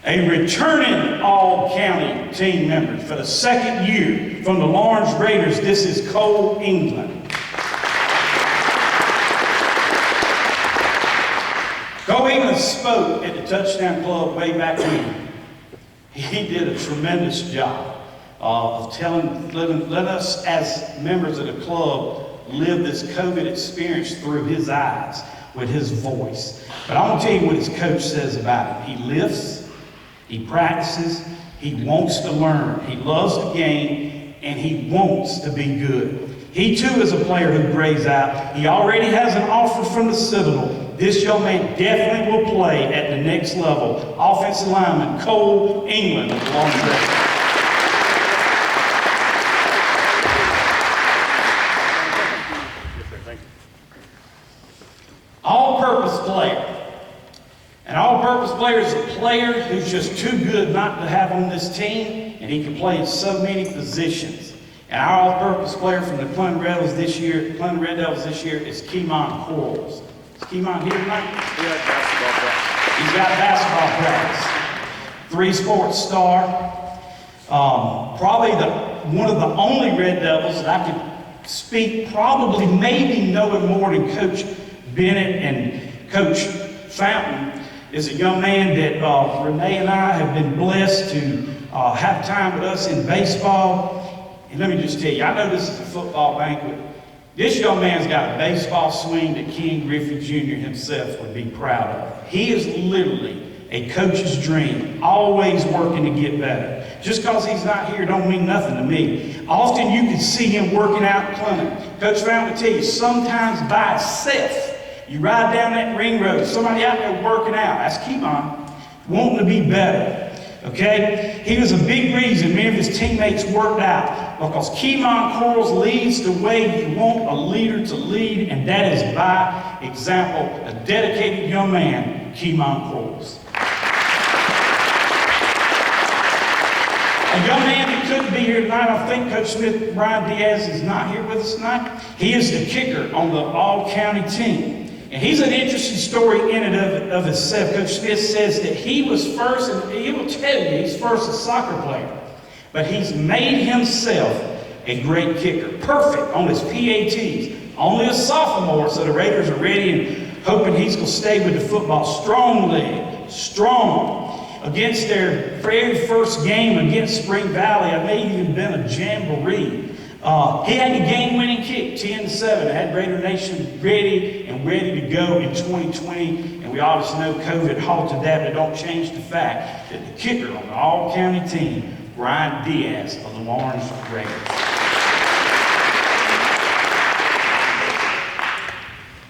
A returning all-county team member for the second year from the Lawrence Raiders, this is Cole England. Cole England spoke at the Touchdown Club way back when. He did a tremendous job of letting us as members of the club live this COVID experience through his eyes with his voice. But I want to tell you what his coach says about him. He lifts, he practices, he wants to learn, he loves the game, and he wants to be good. He too is a player who grades out. He already has an offer from the Citadel. This young man definitely will play at the next level. Offensive lineman Cole England of the Lawrence Raiders. All-purpose player. An all-purpose player is a player who's just too good not to have on this team, and he can play in so many positions. And our all-purpose player from the Clun Red Devils this year is Keemon Quarles. Is Keemon here tonight? He's got basketball practice. 3-sport star. Probably one of the only Red Devils that I could speak, probably maybe knowing more than Coach Bennett and Coach Fountain, is a young man that Renee and I have been blessed to have time with us in baseball. And let me just tell you, I know this is a football banquet, This young man's got a baseball swing that Ken Griffey Jr. himself would be proud of. He is literally a coach's dream, always working to get better. Just because he's not here don't mean nothing to me. Often you can see him working out in clinic. Coach Brown will tell you, sometimes by itself, you ride down that ring road, somebody out there working out. That's Keemon, wanting to be better. Okay? He was a big reason many of his teammates worked out, because Keemon Corals leads the way you want a leader to lead, and that is by example, a dedicated young man, Keemon Corals. A young man that couldn't be here tonight, I think Coach Smith, Brian Diaz, is not here with us tonight. He is the kicker on the all-county team. And he's an interesting story in and of itself. Coach Smith says that he was first, and he will tell you he's first a soccer player, but he's made himself a great kicker. Perfect on his PATs. Only a sophomore, so the Raiders are ready and hoping he's going to stay with the football. Strong leg, strong. Against their very first game against Spring Valley, I may even been a jamboree. He had the game-winning kick, 10-7. Had Raider Nation ready to go in 2020. And we obviously know COVID halted that, but don't change the fact that the kicker on the all-county team, Brian Diaz of the Lawrence Raiders.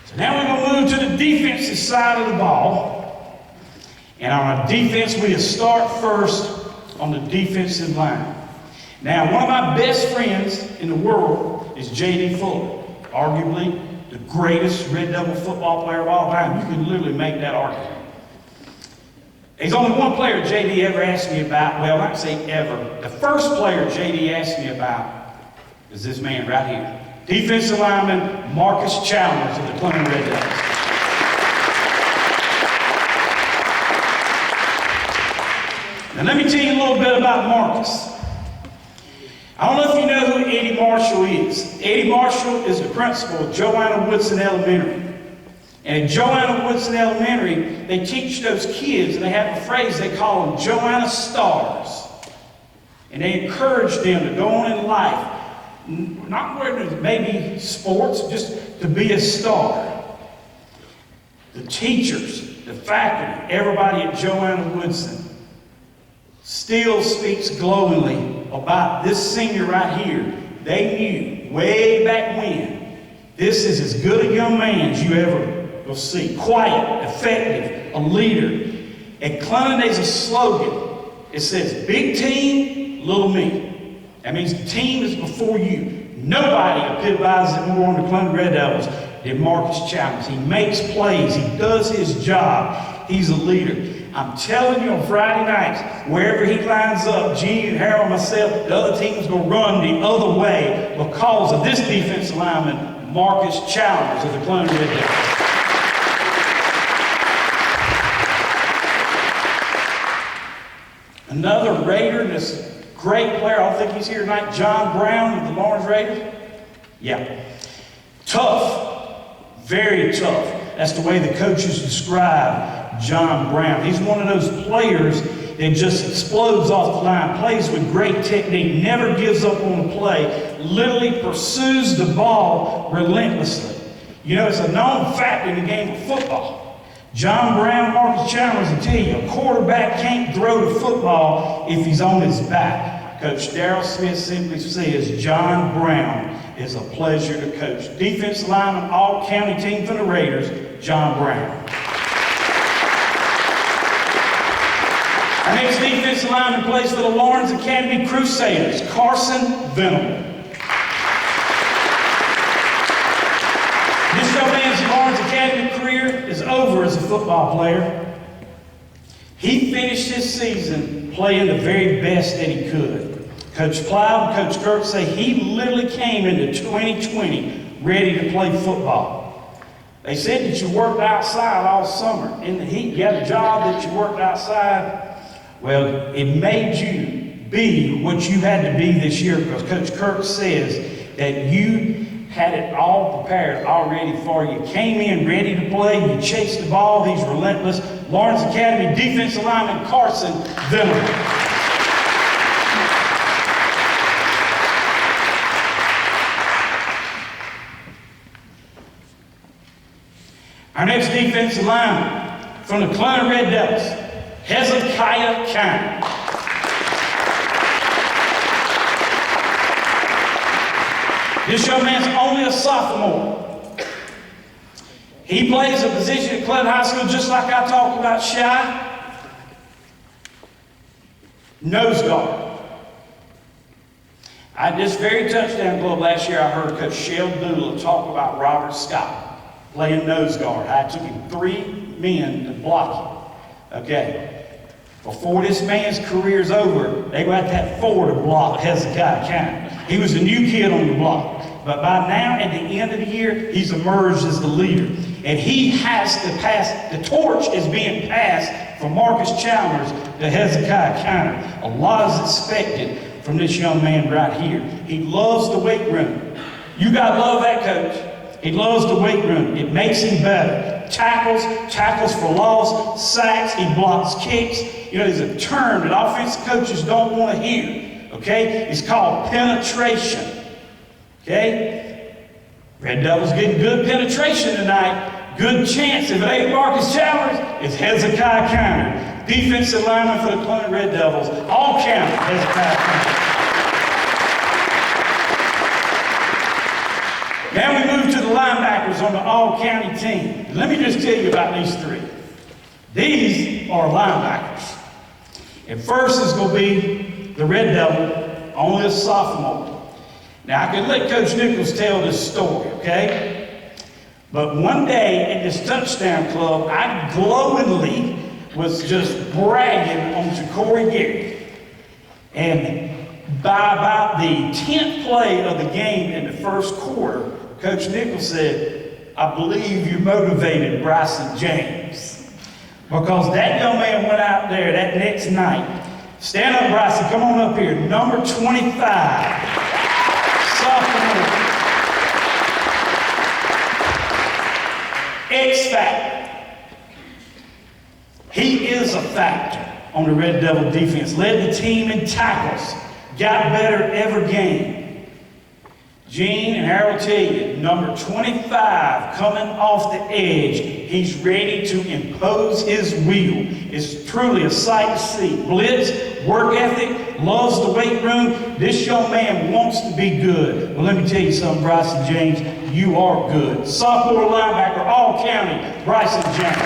So now we're going to move to the defensive side of the ball. And on our defense, we'll start first on the defensive line. Now, one of my best friends in the world is J.D. Fuller, arguably the greatest Red Devil football player of all time. You can literally make that argument. There's only one player J.D. ever asked me about. Well, I can say ever. The first player J.D. asked me about is this man right here. Defensive lineman Marcus Chalmers of the Clinton Red Devils. Now, let me tell you a little bit about Marcus. I don't know if you know who Eddie Marshall is. Eddie Marshall is the principal of Joanna Woodson Elementary. And at Joanna Woodson Elementary, they teach those kids, and they have a phrase they call them Joanna Stars. And they encourage them to go on in life, not where there's maybe sports, just to be a star. The teachers, the faculty, everybody at Joanna Woodson still speaks glowingly about this senior right here. They knew way back when, this is as good a young man as you ever will see. Quiet, effective, a leader. At Clinton, there's a slogan. It says, big team, little me. That means the team is before you. Nobody epitomizes it more on the Clinton Red Devils than Marcus Chalmers. He makes plays. He does his job. He's a leader. I'm telling you, on Friday nights, wherever he lines up, Gene and Harold, myself, the other team's going to run the other way because of this defensive lineman, Marcus Chalmers of the Clinton Red Devils. Another Raider, this great player, I don't think he's here tonight, John Brown of the Lawrence Raiders. Yeah. Tough, very tough. That's the way the coaches describe John Brown. He's one of those players that just explodes off the line, plays with great technique, never gives up on the play, literally pursues the ball relentlessly. You know, it's a known fact in the game of football. John Brown, Marcus Chalmers will tell you, a quarterback can't throw the football if he's on his back. Coach Darrell Smith simply says, John Brown is a pleasure to coach. Defensive lineman, all-county team for the Raiders, John Brown. Our next defensive lineman plays for the Lawrence Academy Crusaders, Carson Venom. This young man's Lawrence Academy career is over as a football player. He finished his season playing the very best that he could. Coach Pough and Coach Kirk say he literally came into 2020 ready to play football. They said that you worked outside all summer. In the heat, you had a job that you worked outside. Well, it made you be what you had to be this year, because Coach Kirk says that you had it all prepared already for you. Came in ready to play. You chased the ball. He's relentless. Lawrence Academy defensive lineman Carson Venom. Our next defensive lineman from the Clun Red Devils, Hezekiah County. This young man's only a sophomore. He plays a position at Clun High School just like I talked about Shy. Nose guard. At this very touchdown club last year, I heard Coach Shell Doodle talk about Robert Scott playing nose guard. It took him 3 men to block him. Okay. Before this man's career's over, they were at that 4 to block Hezekiah County. He was a new kid on the block. But by now, at the end of the year, he's emerged as the leader. And he has to pass, the torch is being passed from Marcus Chalmers to Hezekiah County. A lot is expected from this young man right here. He loves the weight room. You gotta love that coach. He loves the weight room. It makes him better. Tackles for loss, sacks, he blocks kicks. You know, there's a term that offensive coaches don't want to hear. Okay? It's called penetration. Okay? Red Devils getting good penetration tonight. Good chance. If it ain't Marcus Chalmers, it's Hezekiah County. Defensive lineman for the Clun Red Devils. All county, Hezekiah County. Now we move to the linebackers on the all-county team. Let me just tell you about these 3. These are linebackers. And first is going to be the Red Devil, only a sophomore. Now, I could let Coach Nichols tell this story, okay? But one day at this touchdown club, I glowingly was just bragging on Ja'Cory Gary. And by about the 10th play of the game in the first quarter, Coach Nichols said, I believe you motivated Bryson James. Because that young man went out there that next night. Stand up, Bryson, come on up here. Number 25. Sophomore. X factor. He is a factor on the Red Devil defense. Led the team in tackles. Got better every game. Gene and Harold tell you, number 25 coming off the edge. He's ready to impose his will. It's truly a sight to see. Blitz, work ethic, loves the weight room. This young man wants to be good. Well, let me tell you something, Bryson James. You are good. Sophomore linebacker, all county, Bryson James.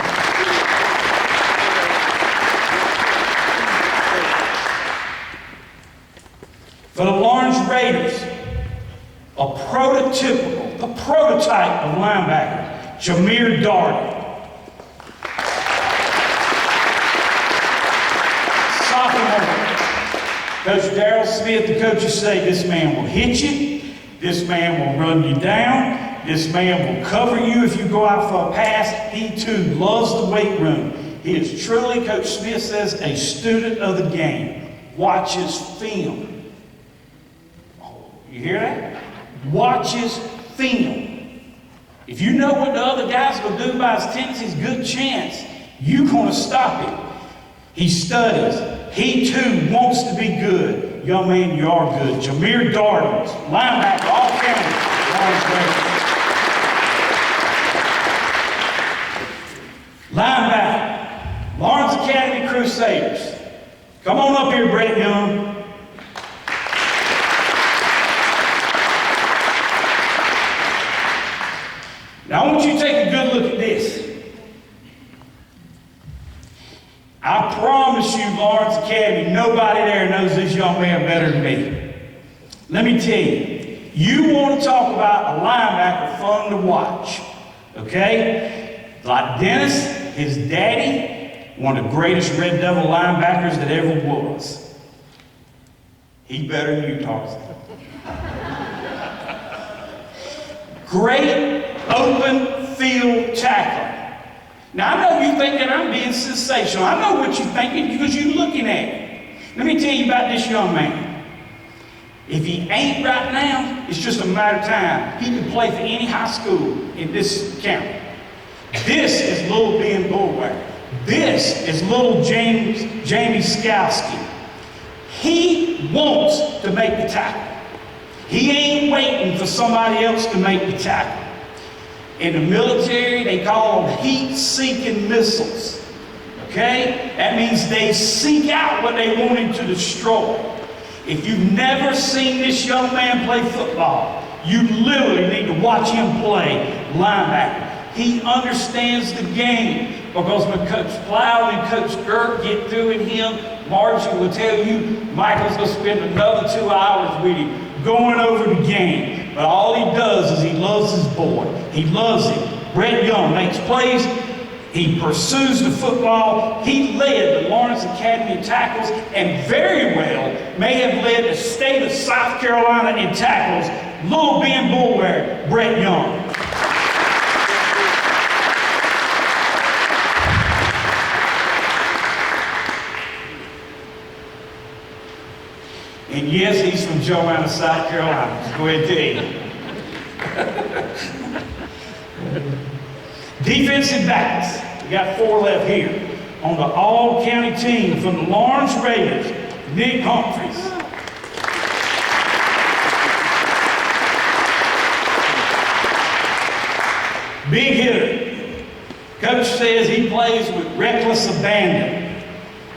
For the Lawrence Raiders, a prototype of linebacker, Jameer Darden. Coach Darrell Smith, the coaches say this man will hit you, this man will run you down, this man will cover you if you go out for a pass. He too loves the weight room. He is truly, Coach Smith says, a student of the game. Watches film. Oh, you hear that? Watches film. If you know what the other guy's going to do by his tendencies, good chance you're going to stop him. He studies. He too wants to be good. Young man, you are good. Jameer Darden, linebacker, all county. Linebacker, Lawrence Academy Crusaders. Come on up here, Brett Young. Now I want you to take a good look at this. I promise you, Lawrence Academy, nobody there knows this young man better than me. Let me tell you, you want to talk about a linebacker fun to watch, okay? Like Dennis, his daddy, one of the greatest Red Devil linebackers that ever was. He better than you, Tarzan. Great open field tackler. Now, I know you're thinking I'm being sensational. I know what you're thinking because you're looking at it. Let me tell you about this young man. If he ain't right now, it's just a matter of time. He can play for any high school in this county. This is little Ben Bullwhacker. This is little Jamie Skowski. He wants to make the tackle. He ain't waiting for somebody else to make the tackle. In the military, they call them heat-seeking missiles. Okay? That means they seek out what they wanted to destroy. If you've never seen this young man play football, you literally need to watch him play linebacker. He understands the game, because when Coach Pough and Coach Kirk get through with him, Margie will tell you Michael's going to spend another 2 hours with him going over the game. But all he does is he loves his boy. He loves him. Brett Young makes plays. He pursues the football. He led the Lawrence Academy in tackles, and very well may have led the state of South Carolina in tackles. Little Ben Bullware, Brett Young. And yes, he's from Joanna, South Carolina. Just go ahead and tell you. Defensive backs. We got 4 left here. On the all-county team from the Lawrence Raiders, Nick Humphreys. Big hitter. Coach says he plays with reckless abandon.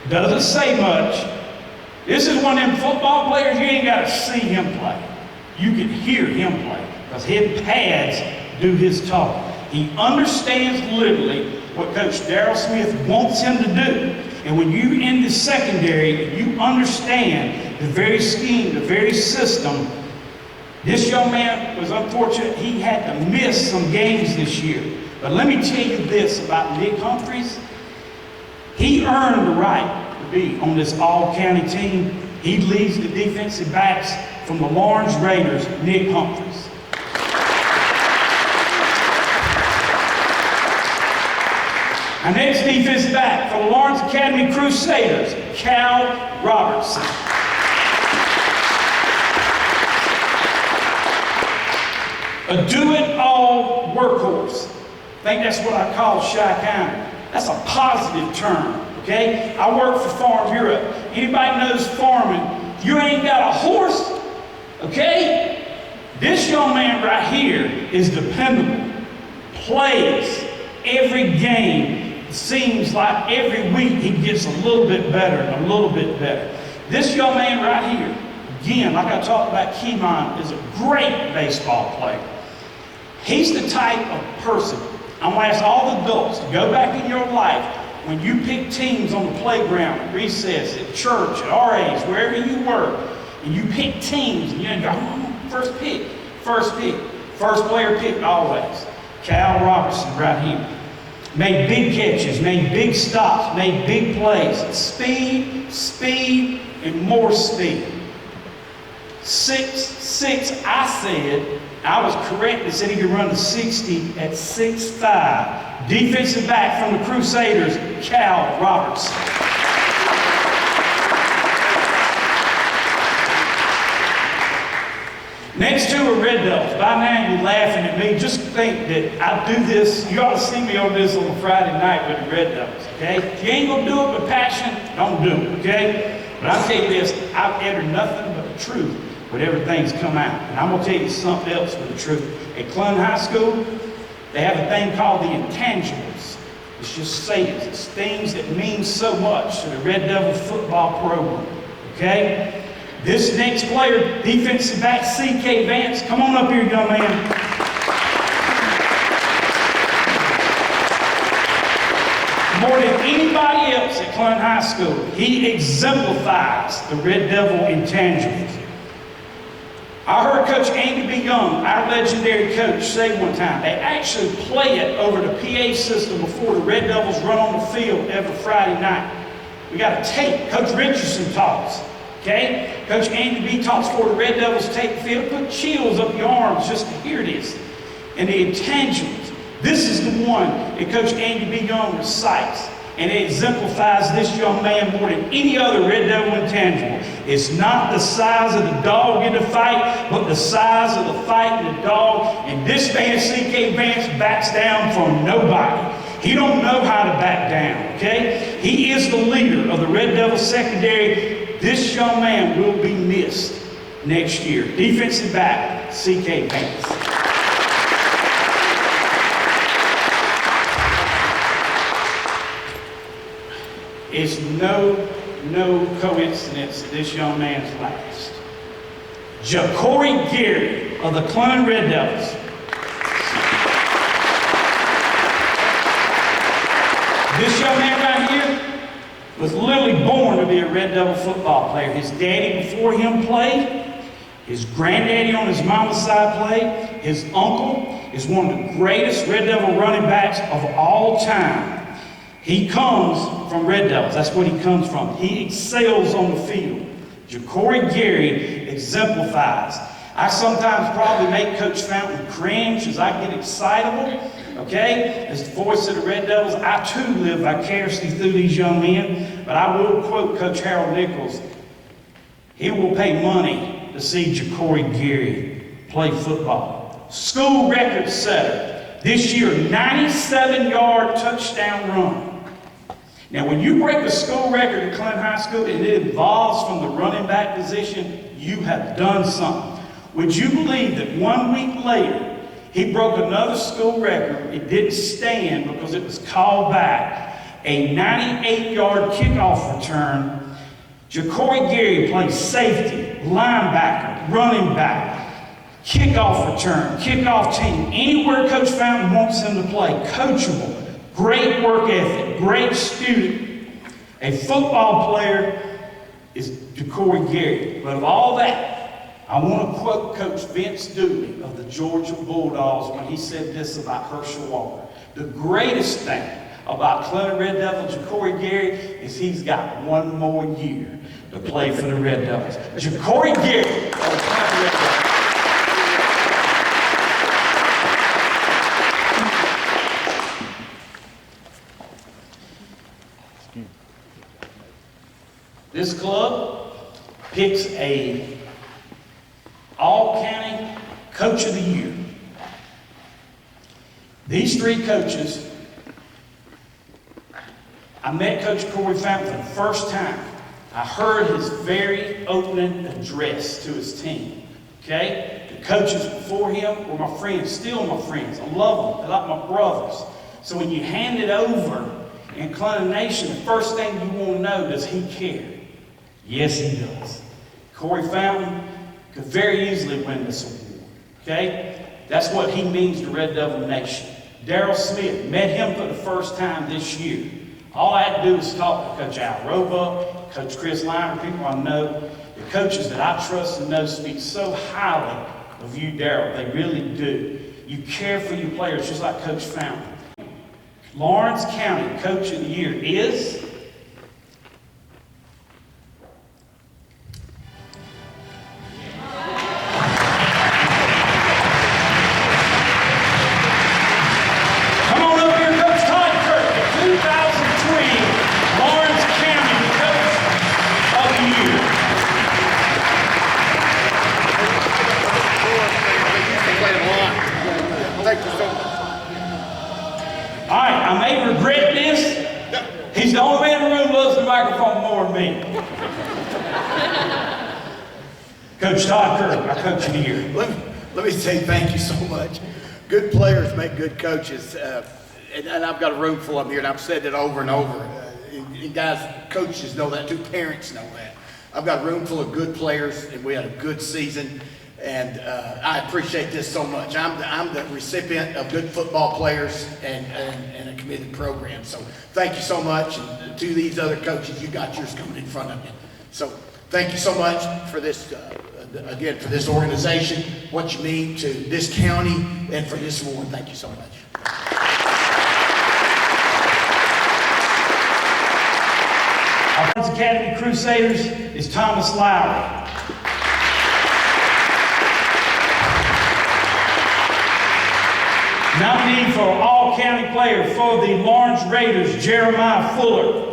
Doesn't say much. This is one of them football players, you ain't got to see him play. You can hear him play, because his pads do his talking. He understands literally what Coach Darrell Smith wants him to do. And when you're in the secondary, you understand the very scheme, the very system. This young man was unfortunate. He had to miss some games this year. But let me tell you this about Nick Humphreys. He earned the right to be on this all-county team. He leads the defensive backs from the Lawrence Raiders, Nick Humphreys. Our next defensive back from the Lawrence Academy Crusaders, Cal Robertson. A do-it-all workhorse. I think that's what I call Shy County. That's a positive term, okay? I work for Farm Europe. Anybody knows farming, you ain't got a horse, okay? This young man right here is dependable. Plays every game. Seems like every week he gets a little bit better and a little bit better. This young man right here, again, like I talked about, Keymon, is a great baseball player. He's the type of person, I'm going to ask all the adults to go back in your life, when you pick teams on the playground, at recess, at church, at RAs, wherever you work, and you pick teams, and you go, first player picked always. Cal Robertson right here. Made big catches, made big stops, made big plays. Speed, and more speed. 6'6", I said, I was correct, they said he could run the 60 at 6'5". Defensive back from the Crusaders, Cal Robertson. Next two are Red Devils. By now you're laughing at me. Just think that I do this. You ought to see me on this on a Friday night with the Red Devils, okay? If you ain't gonna do it with passion, don't do it, okay? But I'll tell you this, I've entered nothing but the truth when everything's come out. And I'm gonna tell you something else with the truth. At Clun High School, they have a thing called the intangibles. It's just sayings. It's things that mean so much to the Red Devil football program, okay? This next player, defensive back C.K. Vance. Come on up here, young man. More than anybody else at Clun High School, he exemplifies the Red Devil intangibles. I heard Coach Andy B. Young, our legendary coach, say one time, they actually play it over the PA system before the Red Devils run on the field every Friday night. We got a tape. Coach Richardson talks. Okay? Coach Andy B. talks for the Red Devils take the field. Put chills up your arms just to hear this. And the intangibles. This is the one that Coach Andy B. Young recites. And it exemplifies this young man more than any other Red Devil intangible. It's not the size of the dog in the fight, but the size of the fight in the dog. And this man, C.K. Vance, backs down from nobody. He don't know how to back down, okay? He is the leader of the Red Devil secondary. This young man will be missed next year. Defensive back, C.K. Vance. It's no coincidence that this young man's last. Ja'Cory Gary of the Clun Red Devils. This young man right here was literally born to be a Red Devil football player. His daddy before him played. His granddaddy on his mama's side played. His uncle is one of the greatest Red Devil running backs of all time. He comes from Red Devils. That's what he comes from. He excels on the field. Ja'Cory Gary exemplifies. I sometimes probably make Coach Fountain cringe as I get excitable. Okay? As the voice of the Red Devils, I too live vicariously through these young men. But I will quote Coach Harold Nichols. He will pay money to see Ja'Cory Gary play football. School record setter. This year, 97-yard touchdown run. Now, when you break a school record at Clun High School and it involves from the running back position, you have done something. Would you believe that 1 week later, he broke another school record? It didn't stand because it was called back. A 98-yard kickoff return. Ja'Cory Gary plays safety, linebacker, running back, kickoff return, kickoff team. Anywhere Coach Fountain wants him to play, coachable. Great work ethic, great student. A football player is Ja'Cory Gary. But of all that, I want to quote Coach Vince Dooley of the Georgia Bulldogs when he said this about Herschel Walker. The greatest thing about Clun Red Devil Ja'Cory Gary is he's got one more year to play for the Red Devils. Ja'Cory Gary of the Clun Red Devils. This club picks a all-county coach of the year. These three coaches, I met Coach Corey Fountain for the first time. I heard his very opening address to his team. Okay? The coaches before him were my friends, still my friends. I love them. They're like my brothers. So when you hand it over in Clun Nation, the first thing you want to know, does he care? Yes, he does. Corey Fountain could very easily win this award. Okay? That's what he means to Red Devil Nation. Darrell Smith, met him for the first time this year. All I had to do was talk to Coach Al Roebuck, Coach Chris Liner, people I know, the coaches that I trust and know speak so highly of you, Darrell. They really do. You care for your players just like Coach Fountain. Lawrence County Coach of the Year is... He's the only man in the room who loves the microphone more than me. Coach Todd Kirk, our Coach of the Year. Let me say thank you so much. Good players make good coaches. And I've got a room full of them here, and I've said it over and over. And guys, coaches know that too, parents know that. I've got a room full of good players, and we had a good season. And I appreciate this so much. I'm the recipient of good football players and a committed program. So thank you so much. And to these other coaches, you got yours coming in front of you. So thank you so much for this, again, for this organization, what you mean to this county, and for this award. Thank you so much. Our Friends Academy Crusaders is Thomas Lowry. Nominee for All-County Player for the Lawrence Raiders, Jeremiah Fuller.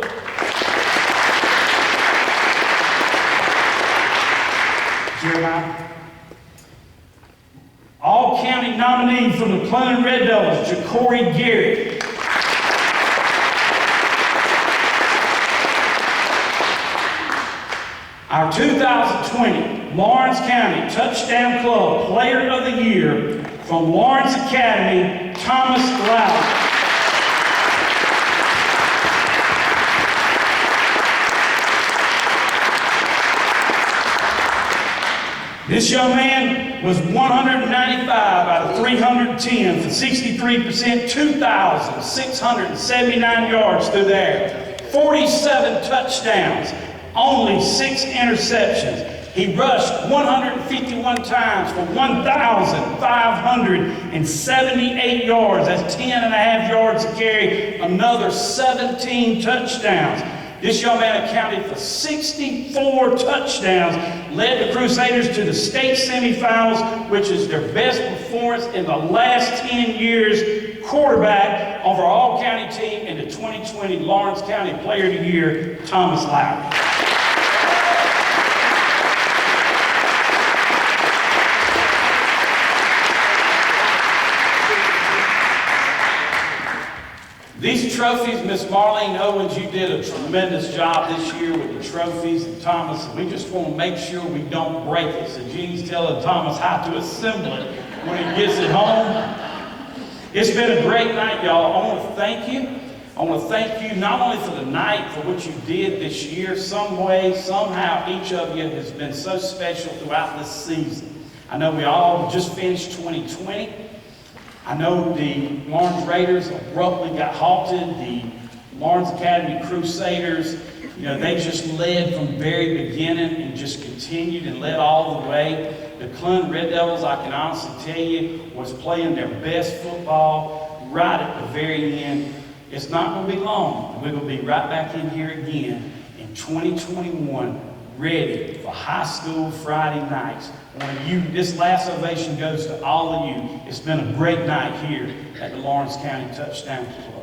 Jeremiah. All-County nominee for the Clun Red Devils, Ja'Cory Gary. Our 2020 Lawrence County Touchdown Club Player of the Year from Lawrence Academy, Thomas Lowry. This young man was 195 out of 310 for 63%, 2,679 yards through there, 47 touchdowns, only 6 interceptions. He rushed 151 times for 1,578 yards. That's 10.5 yards a carry, another 17 touchdowns. This young man accounted for 64 touchdowns, led the Crusaders to the state semifinals, which is their best performance in the last 10 years. Quarterback of our all-county team and the 2020 Lawrence County Player of the Year, Thomas Lowry. These trophies, Miss Marlene Owens, you did a tremendous job this year with the trophies, and Thomas, we just want to make sure we don't break it. So Jean's telling Thomas how to assemble it when he gets it home. It's been a great night, y'all. I want to thank you. I want to thank you not only for the night, for what you did this year. Some way, somehow, each of you has been so special throughout this season. I know we all just finished 2020. I know the Lawrence Raiders abruptly got halted. The Lawrence Academy Crusaders, they just led from the very beginning and just continued and led all the way. The Clun Red Devils, I can honestly tell you, was playing their best football right at the very end. It's not going to be long. We're going to be right back in here again in 2021, ready for high school Friday nights. This last ovation goes to all of you. It's been a great night here at the Lawrence County Touchdown Club.